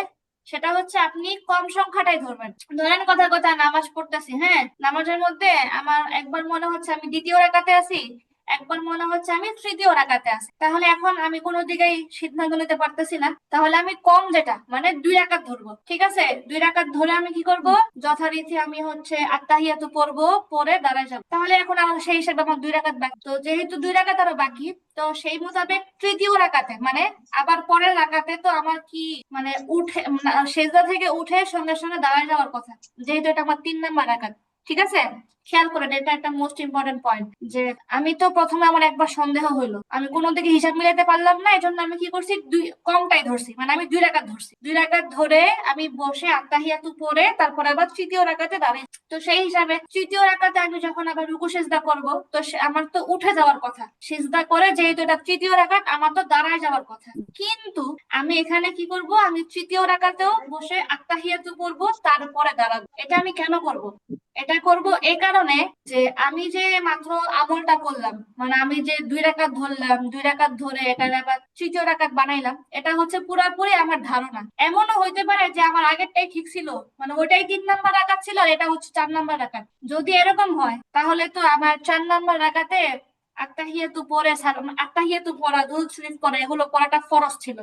সেটা হচ্ছে আপনি কম সংখ্যাটাই ধরবেন। ধরেন কথা কথা নামাজ পড়তেছি, হ্যাঁ, নামাজের মধ্যে আমার একবার মনে হচ্ছে আমি দ্বিতীয় রাকাতে আছি, একবার মনে হচ্ছে আমি তৃতীয় রাকাতে আছি, তাহলে এখন আমি কোনো দিকেই সিদ্ধান্ত নিতে পারতেছি না, তাহলে আমি কম যেটা মানে 2 রাকাত ধরবো। ঠিক আছে, 2 রাকাত ধরে আমি কি করব, যথারীতি আমি হচ্ছে আত্তাহিয়াতু পড়বো, পরে দাঁড়ায় যাবো। তাহলে এখন আমার সেই হিসেবে আমার 2 রাকাত বাকি, তো যেহেতু 2 রাকাত আরো বাকি, তো সেই মোতাবেক তৃতীয় রাকাতে মানে আবার পরের রাকাতে তো আমার কি মানে উঠে সেজদা থেকে উঠে সঙ্গে সঙ্গে দাঁড়ায় যাওয়ার কথা, যেহেতু এটা আমার 3 নাম্বার রাকাত। ঠিক আছে, খেয়াল করেন, এটা একটা মোস্ট ইম্পর্টেন্ট পয়েন্ট, যে আমি তো প্রথমে আমার একবার সন্দেহ হইলো, আমি কোনো দিকে হিসাব মিলাতে পারলাম না, এই জন্য আমি কি করছি, কমটাই ধরছি, মানে আমি 2 রাকাত ধরছি। 2 রাকাত ধরে আমি বসে আত্তাহিয়াতু পড়ে তারপর আবার তৃতীয় রাকাতে দাঁড়িয়ে, তো সেই হিসাবে তৃতীয় রাকাতে আমি যখন আবার রুকু সিজদা করবো, তো আমার তো উঠে যাওয়ার কথা, সিজদা করে যেহেতু এটা তৃতীয় রাকাত আমার তো দাঁড়ায় যাওয়ার কথা। কিন্তু আমি এখানে কি করব, আমি তৃতীয় রাকাতেও বসে আত্তাহিয়াতু পড়বো, তারপরে দাঁড়াবো। এটা আমি কেন করব, এটা করব এই কারণে যে আমি যে মাত্র আমলটা করলাম, মানে আমি যে 2 রাকাত ধরলাম, 2 রাকাত ধরে এটা আবার তৃতীয় রাকাত বানাইলাম, এটা হচ্ছে পুরাপুরি আমার ধারণা। এমনও হইতে পারে যে আমার আগেরটাই ঠিক ছিল, মানে ওইটাই 3 নাম্বার রাকাত ছিল আর এটা হচ্ছে 4 নাম্বার রাকাত। যদি এরকম হয় তাহলে তো আমার 4 নাম্বার রাকাতে আত্তাহিয়াতু পড়ে আত্তাহিয়াতু পড়া, দুরূদ শরীফ পড়া, এগুলো পড়াটা ফরজ ছিল।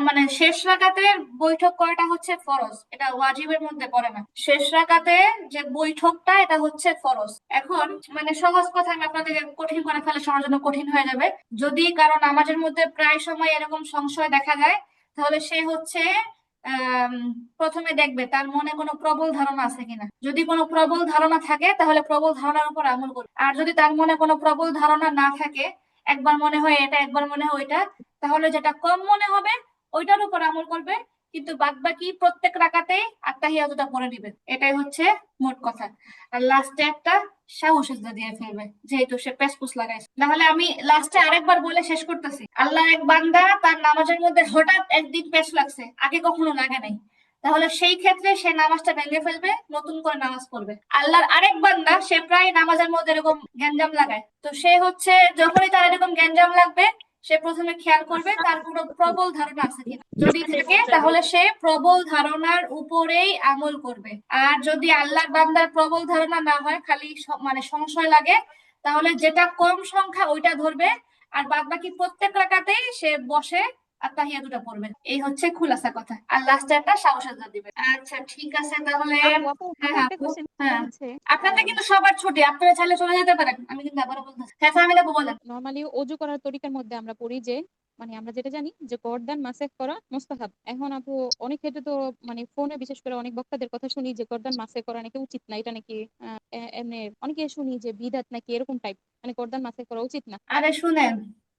মানে শেষ রাকাতে বৈঠক করাটা হচ্ছে ফরজ, এটা ওয়াজিবের মধ্যে পড়ে না। শেষ রাকাতে যে বৈঠকটা এটা হচ্ছে ফরজ। এখন মানে সহজ কথা আমি আপনাদের কঠিন করে ফেলে সবার জন্য কঠিন হয়ে যাবে, যদি কারণ নামাজের মধ্যে প্রায় সময় এরকম সংশয় দেখা যায়, তাহলে সে হচ্ছে আহ প্রথমে দেখবে তার মনে কোনো প্রবল ধারণা আছে কিনা। যদি কোনো প্রবল ধারণা থাকে তাহলে প্রবল ধারণার উপর আমল করবে, আর যদি তার মনে কোনো প্রবল ধারণা না থাকে, একবার মনে হয় এটা একবার মনে হয় ওইটা, তাহলে যেটা কম মনে হবে ওইটার উপর আমল করবে, কিন্তু বাদ বাকি প্রত্যেক রাকাতেই আত্তাহিয়াতুটা পড়ে নিবে। এটাই হচ্ছে মোট কথা। আর লাস্টে একটা সাহু সিজদা দিয়ে ফেলবে, যেহেতু সে পেসপুস লাগাইছে। তাহলে আমি লাস্টে আরেকবার বলে শেষ করতেছি, আল্লাহর এক বান্দা তার নামাজের মধ্যে হঠাৎ একদিন পেস লাগছে, আগে কখনো লাগে নাই, তাহলে সেই ক্ষেত্রে সে নামাজটা ভেঙে ফেলবে, নতুন করে নামাজ পড়বে। আল্লাহর আরেক বান্দা সে প্রায় নামাজের মধ্যে এরকম গ্যাঞ্জাম লাগায়, তো সে হচ্ছে যখনই তার এরকম গ্যাঞ্জাম লাগবে সে প্রথমে খেয়াল করবে তার কোনো প্রবল ধারণা আছে কিনা, যদি থাকে তাহলে সে প্রবল ধারণার উপরেই আমল করবে। আর যদি আল্লাহর বান্দার প্রবল ধারণা না হয়, খালি মানে সংশয় লাগে, তাহলে যেটা কম সংখ্যা ওইটা ধরবে, আর বাদ বাকি প্রত্যেক রাকাতেই সে বসে আত্তাহিয়াতুটা পড়বে। এই হচ্ছে খুলাসা কথা, আর লাস্টে একটা সাহসাজা দিবে। আচ্ছা ঠিক আছে তাহলে। আপু হ্যাঁ আমার হ্যাঁ একটা আপু, কোশ্চেন হ্যাঁ হচ্ছে আপনাদের কিন্তু সবার ছুটি, আপনারা চাইলে চলে যেতে পারেন, আমি কিন্তু আবারও বলতেছি। হ্যাঁ ফাহমিদা আপু বলেন। নর্মালি অজু করার তরিকার মধ্যে আমরা পড়ি যে মানে আমরা যেটা জানি যে গর্দান মাসেক করা মুস্তাহাব। এখন আপু অনেক ক্ষেত্রে তো মানে ফোনে বিশেষ করে অনেক বক্তাদের কথা শুনি যে গর্দান মাসেক করা নাকি উচিত না, এটা নাকি এমনি অনেকে শুনি যে বিদাত নাকি এরকম টাইপ, মানে গর্দান মাসেক করা উচিত না। আরে শুনেন,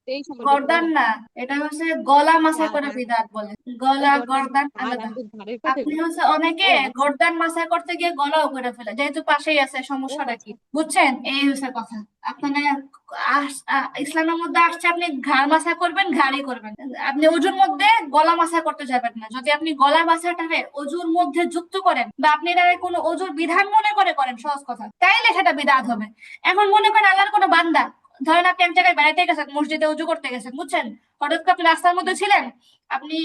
তো এই সম্পর্কে একটু গর্দান বলেন। না, এটা হচ্ছে গলা ও মাসায় করে বিদাত বলে, গলা গর্দান গর্দান আর আলাদা। আমি তো ঘাড়ের কথাই আপনি বলছি। হচ্ছে অনেকে ও আচ্ছা। গর্দান মাসায় করতে গিয়ে গলাও করে ফেলে, যেহেতু পাশেই আছে, ও সমস্যাটা কি আচ্ছা। বুঝছেন, এই হচ্ছে কথা। আপনার ইসলামের মধ্যে আসছে আপনি ঘাড় মাসা করবেন, ঘাড়ি করবেন, আপনি অজুর মধ্যে গলা মাসা করতে যাবেন না। যদি আপনি গলা মাসাটাকে অজুর মধ্যে যুক্ত করেন বা আপনি এটা কোনো অজুর বিধান মনে করে করেন, সহজ কথা, তাইলে সেটা বিদআত হবে। এখন মনে করেন আল্লাহর কোনো বান্দা, ধরেন আপনি এক জায়গায় বেড়াইতে গেছেন, মসজিদে উজু করতে গেছেন, বুঝছেন, হঠাৎ করে আপনি রাস্তার মধ্যে ছিলেন, আপনি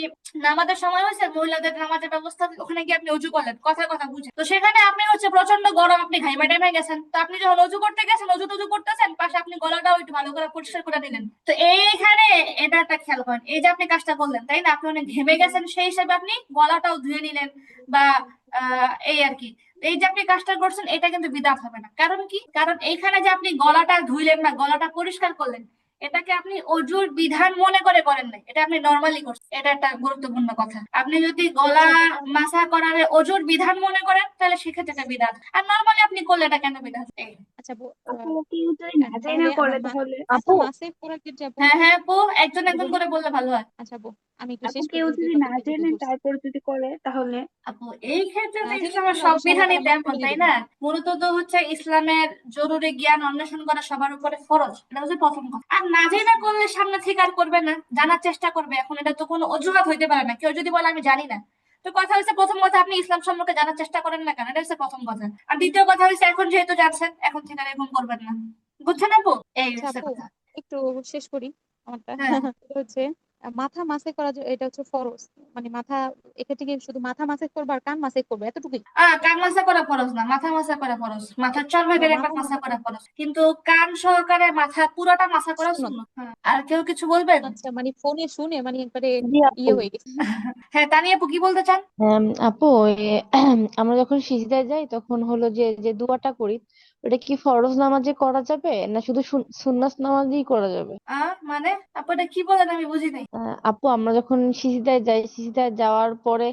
নামাজের সময় হয়েছে, মহিলাদের নামাজের ব্যবস্থা, ওখানে গিয়ে আপনি উজু করলেন, কথা কথা বুঝে, তো সেখানে আপনি হচ্ছে প্রচন্ড গরম, আপনি ঘাইমা টাইমে গেছেন, তো আপনি যখন উজু করতে গেছেন, উজু টুজু করতেছেন, পাশে আপনি গলাটাও একটু ভালো করে পরিষ্কার করে দিলেন, তো এইখানে এটা একটা খেয়াল করেন, এই যে আপনি কাজটা করলেন, তাই না, আপনি অনেক ঘেমে গেছেন, সেই হিসাবে আপনি গলাটাও ধুয়ে নিলেন, বা এই আর কি, এই যে আপনি কাজটা করছেন এটা কিন্তু বিদআত হবে না। কারণ কি, কারণ এইখানে যে আপনি গলাটা ধুইলেন না, গলাটা পরিষ্কার করলেন, এটাকে আপনি অজুর বিধান মনে করে করেন নাই, এটা আপনি নর্মালি করছেন। এটা একটা গুরুত্বপূর্ণ কথা। আপনি যদি গলা আচ্ছা মাসা করার অজুর বিধান মনে করেন, তাহলে সেক্ষেত্রে এটা বিদআত, আর নর্মালি আপনি করলে এটা কেন বিদআত? এই আচ্ছা আপু, আপু কেউ যদি না যায় না তাহলে করলে তাহলে আচ্ছা আপু মাসেক করার ক্ষেত্রে আপু হ্যাঁ হ্যাঁ আপু, একজন একজন বলি, করে বললে ভালো হয়। আচ্ছা আপু আমি একটু আপু শেষ করি কেউ যেহেতু যদি না টপিকটা যেহেতু জেনে ধরছি। তারপর যদি করে তাহলে আপু এই ক্ষেত্রে না তো জেনে ইসলামের করলে অবশ্যই আল্লাহ সংবিধানই তাআলা মাফ তেমন, করে তাই দিবেন। না, মূলত তো হচ্ছে ইসলামের জরুরি জ্ঞান অন্বেষণ করা সবার উপরে ফরজ, এটা হচ্ছে প্রথম কথা। আর না জেনে করলে সামনে থেকে আর করবে না, জানার চেষ্টা করবে। এখন এটা তো কোনো অজুহাত হইতে পারে না, কেউ যদি বলে আমি জানি না, তো কথা হচ্ছে প্রথম কথা আপনি ইসলাম সম্পর্কে জানার চেষ্টা করেন না কেন, এটা হচ্ছে প্রথম কথা। আর দ্বিতীয় কথা হচ্ছে এখন যেহেতু জানছেন, এখন থেকে আর এরকম করবেন না, বুঝছেন আপু, এই আচ্ছা হচ্ছে আপু কথা। একটু শেষ করি আমারটা। হ্যাঁ এটা হচ্ছে মাথা মাসে করা এটা হচ্ছে ফরজ, মানে মাথা এক্ষেত্রে কি শুধু মাথা মাসে করবো আর কান মাসে করবো এতটুকুই? কান মাসা করা ফরজ না, মাথা মাসা করা ফরজ। মাথার চর্ম বের একটা মাথা মাসা মাসে করা করা ফরজ, কিন্তু কান সহকারে মাথা পুরোটা মাসা করা সুন্নত। সুন্নত। হ্যাঁ, আর কেউ কিছু বলবেন? আচ্ছা, মানে ফোনে শুনে মানে একবারে জি আপু। হয়ে গেছে। হ্যাঁ, তানিয়া আপু কি বলতে চান? আপু আমরা যখন সিজদায় যাই তখন হলো যে যে দোয়াটা করি ওটা কি ফরজ নামাজে করা যাবে না শুধু সুন্নাত নামাজেই করা যাবে? মানে আপু এটা কি বলেন, আমি বুঝি নাই। আপু আমরা যখন সিজদায় যাই সিজদায় যাওয়ার পরে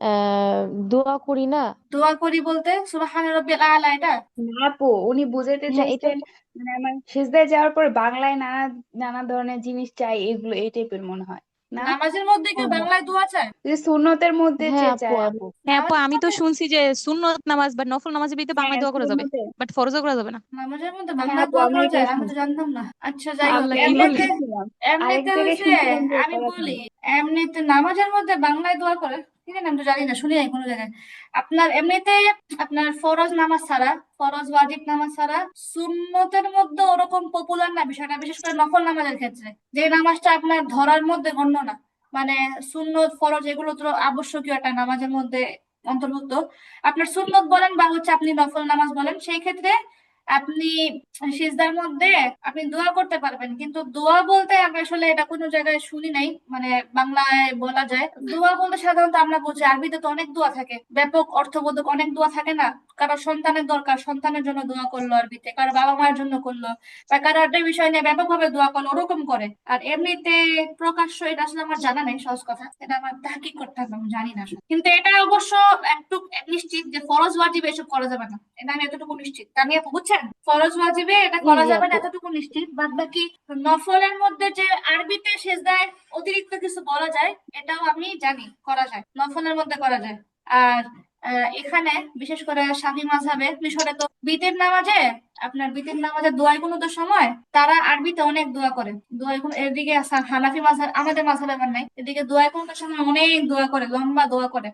আহ দোয়া করি না? দোয়া করি বলতে সুবহান রাব্বিল আলা এটা? না আপু, উনি বুঝাইতে হ্যাঁ এটা চাইছেন মানে আমার সিজদায় যাওয়ার পর বাংলায় নানা নানা ধরনের জিনিস চাই, এগুলো এই টাইপের মনে হয় না? নামাজের মধ্যে কেউ হ্যাঁ বাংলায় দোয়া চায়? যে সুন্নতের মধ্যে হ্যাঁ যে আপু চায় আমি আপু। হ্যাঁ আপু, নামাজের আমি তো মধ্যে শুনছি যে সুন্নত নামাজ বা নফল নামাজের ভিতরে বাংলায় হ্যাঁ দোয়া করা যাবে, সুন্নতে। বাট ফরজও করা যাবে না। নামাজের মধ্যে হ্যাঁ বাংলায় আপু, দোয়া আমি করা এটাই যায়? আমি তো শুনছি। জানতাম না। আচ্ছা, যাই হোক, আল্লাহ, কি আরেক বলে! এমনিতে শুনছিলাম, আরেক এমনিতে জায়গায় হয়েছে, শুনছিলাম যে আমি করা বলি, যাবে। এমনিতে নামাজের মধ্যে বাংলায় দোয়া করে কি জানি, আমি তো জানি না, শুনি নাই কোনো জায়গায়। আপনার এমনিতে আপনার ফরজ নামাজ ছাড়া, ফরজ ওয়াজিব নামাজ ছাড়া সুন্নতের মধ্যে ওরকম পপুলার না বিষয়টা, বিশেষ করে নফল নামাজের ক্ষেত্রে, যে নামাজটা আপনার ধরার মধ্যে গণ্য না। মানে সুন্নত ফরজ এগুলো তো আবশ্যকীয় একটা নামাজের মধ্যে অন্তর্ভুক্ত। আপনার সুন্নত বলেন বা হচ্ছে আপনি নফল নামাজ বলেন, সেই ক্ষেত্রে আপনি সিজদার মধ্যে আপনি দোয়া করতে পারবেন, কিন্তু দোয়া বলতে আমি আসলে এটা কোনো জায়গায় শুনি নাই, মানে বাংলায় বলা যায় দোয়া বলতে সাধারণত আমরা বুঝি, আরবিতে তো অনেক দোয়া থাকে, ব্যাপক অর্থবোধক অনেক দোয়া থাকে না? কারো সন্তানের দরকার, সন্তানের জন্য দোয়া করলো আরবিতে, কারো বাবা মায়ের জন্য করলো, বা কারো একটা বিষয় নিয়ে ব্যাপকভাবে দোয়া করলো, ওরকম করে। আর এমনিতে প্রকাশ্য এটা আসলে আমার জানা নেই, সহজ কথা, এটা আমার তাহকিক করতে হবে, আমি জানি না আসলে। কিন্তু এটা অবশ্য একটু নিশ্চিত যে ফরজ ওয়াজিব এসব করা যাবে না, এটা আমি এতটুকু নিশ্চিত। আমি আপু বুঝছেন, ফরজ ওয়াজিবে এটা জি করা জি যাবে না আপু। এতটুকু নিশ্চিত। বাদ বাকি নফলের মধ্যে যে আরবিতে সেজদায় অতিরিক্ত কিছু বলা যায়, এটাও আমি জানি করা যায়, নফলের মধ্যে করা যায়। আর এখানে বিশেষ করে শাফি মাযহাবে, মিশরে তো বিতের নামাজে, আপনার বিতের নামাজে দোয়া কুনুতের সময় তারা আরবিতে অনেক দোয়া করে। দোয়া কুনুত এদিকে হানাফি মাযহাব, আমাদের মাযহাবে আবার নাই, এদিকে দোয়া কুনুতের সময় অনেক দোয়া করে, লম্বা দোয়া করে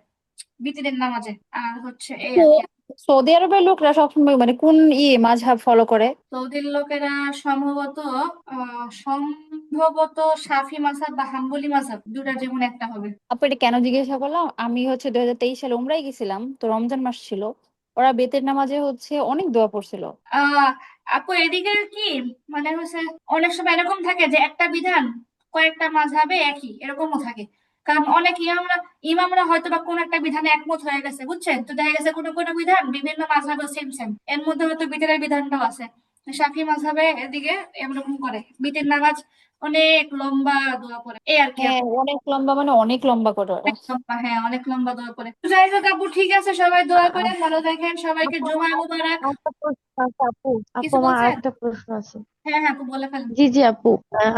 বিতিরের নামাজে। আর হচ্ছে এই তো আর কি। সৌদি আরবের লোকরা সবসময় মানে কোন মাযহাব ফলো করে? সৌদির লোকেরা সম্ভবত শাফি মাযহাব বা হাম্বলি মাযহাব, দুটার যেমন একটা হবে। আপু এটা কেন জিজ্ঞাসা করলাম, আমি হচ্ছে 2023 সালে উমরায় গেছিলাম, তো রমজান মাস ছিল, ওরা বেতের নামাজে হচ্ছে অনেক দোয়া পড়ছিল। আহ আপু এদিকে কি মানে হচ্ছে, অনেক সময় এরকম থাকে যে একটা বিধান কয়েকটা মাযহাবে একই, এরকমও থাকে। কারণ অনেক ইমামরা হয়তো বা কোন একটা বিধানে একমত হয়ে গেছে, বুঝছেন, তো দেখা গেছে কোনো কোনো বিধান বিভিন্ন মাযহাবে সেম সেম, এর মধ্যে হয়তো বিতরের বিধানটাও আছে। শাফি মাযহাবে এদিকে এরকম করে, বিতের নামাজ অনেক লম্বা দোয়া করে, এই আর কি হ্যাঁ আপু। অনেক লম্বা, মানে অনেক লম্বা করে ওরা। অনেক লম্বা, হ্যাঁ অনেক লম্বা দোয়া করে। তো যাই হোক আপু, ঠিক আছে, সবাই দোয়া করেন, ভালো থাকেন, সবাইকে আপু জুমা মুবারক। আরেকটা প্রশ্ন আছে আপু। আপু কিছু আমার বলছেন? আরেকটা প্রশ্ন আছে। হ্যাঁ হ্যাঁ আপু, বলে ফেলেন। জি জি আপু।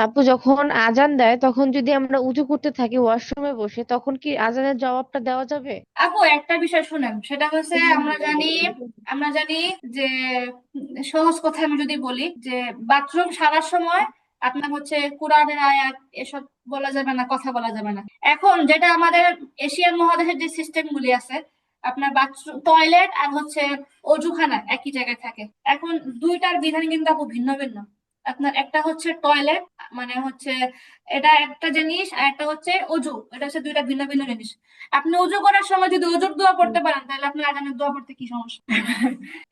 আপু যখন আজান দেয় তখন যদি আমরা উজু করতে থাকি ওয়াশরুমে বসে তখন কি আজানের জবাবটা দেওয়া যাবে? আপু একটা বিষয় শুনেন, সেটা হচ্ছে আমরা জানি যে সহজ কথা আমি যদি বলি যে বাথরুম সারার সময় আপনার হচ্ছে কোরআনের আয়াত এসব বলা যাবে না, কথা বলা যাবে না। এখন যেটা আমাদের এশিয়ান মহাদেশের যে সিস্টেম গুলি আছে, আপনার বাথরুম টয়লেট আর হচ্ছে অজুখানা একই জায়গায় থাকে। এখন দুইটার বিধান কিন্তু আপু ভিন্ন ভিন্ন। আপনার একটা হচ্ছে টয়লেট, মানে হচ্ছে এটা একটা জিনিস, আর একটা হচ্ছে অজু, এটা হচ্ছে দুইটা ভিন্ন ভিন্ন জিনিস। আপনি অজু করার সময় যদি অজুর দোয়া পড়তে পারেন, তাহলে আপনার আজানের দোয়া পড়তে কি সমস্যা?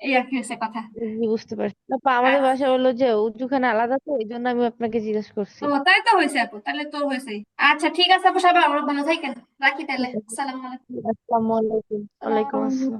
এই আর কি হচ্ছে কথা। জি বুঝতে পারছি আপু, আমাদের আহ, বাসা হলো যে উজুখানা আলাদা, তো এই জন্য আমি আপনাকে জিজ্ঞেস করছি। ও তাই তো হয়েছে আপু, তাহলে তো হয়েছেই। আচ্ছা ঠিক আছে আপু, সবাই ভালো থাকেন, রাখি তাহলে। ঠিক আছে। আসসালামু আলাইকুম। আসসালামু আলাইকুম। ওয়ালাইকুম আসসালাম।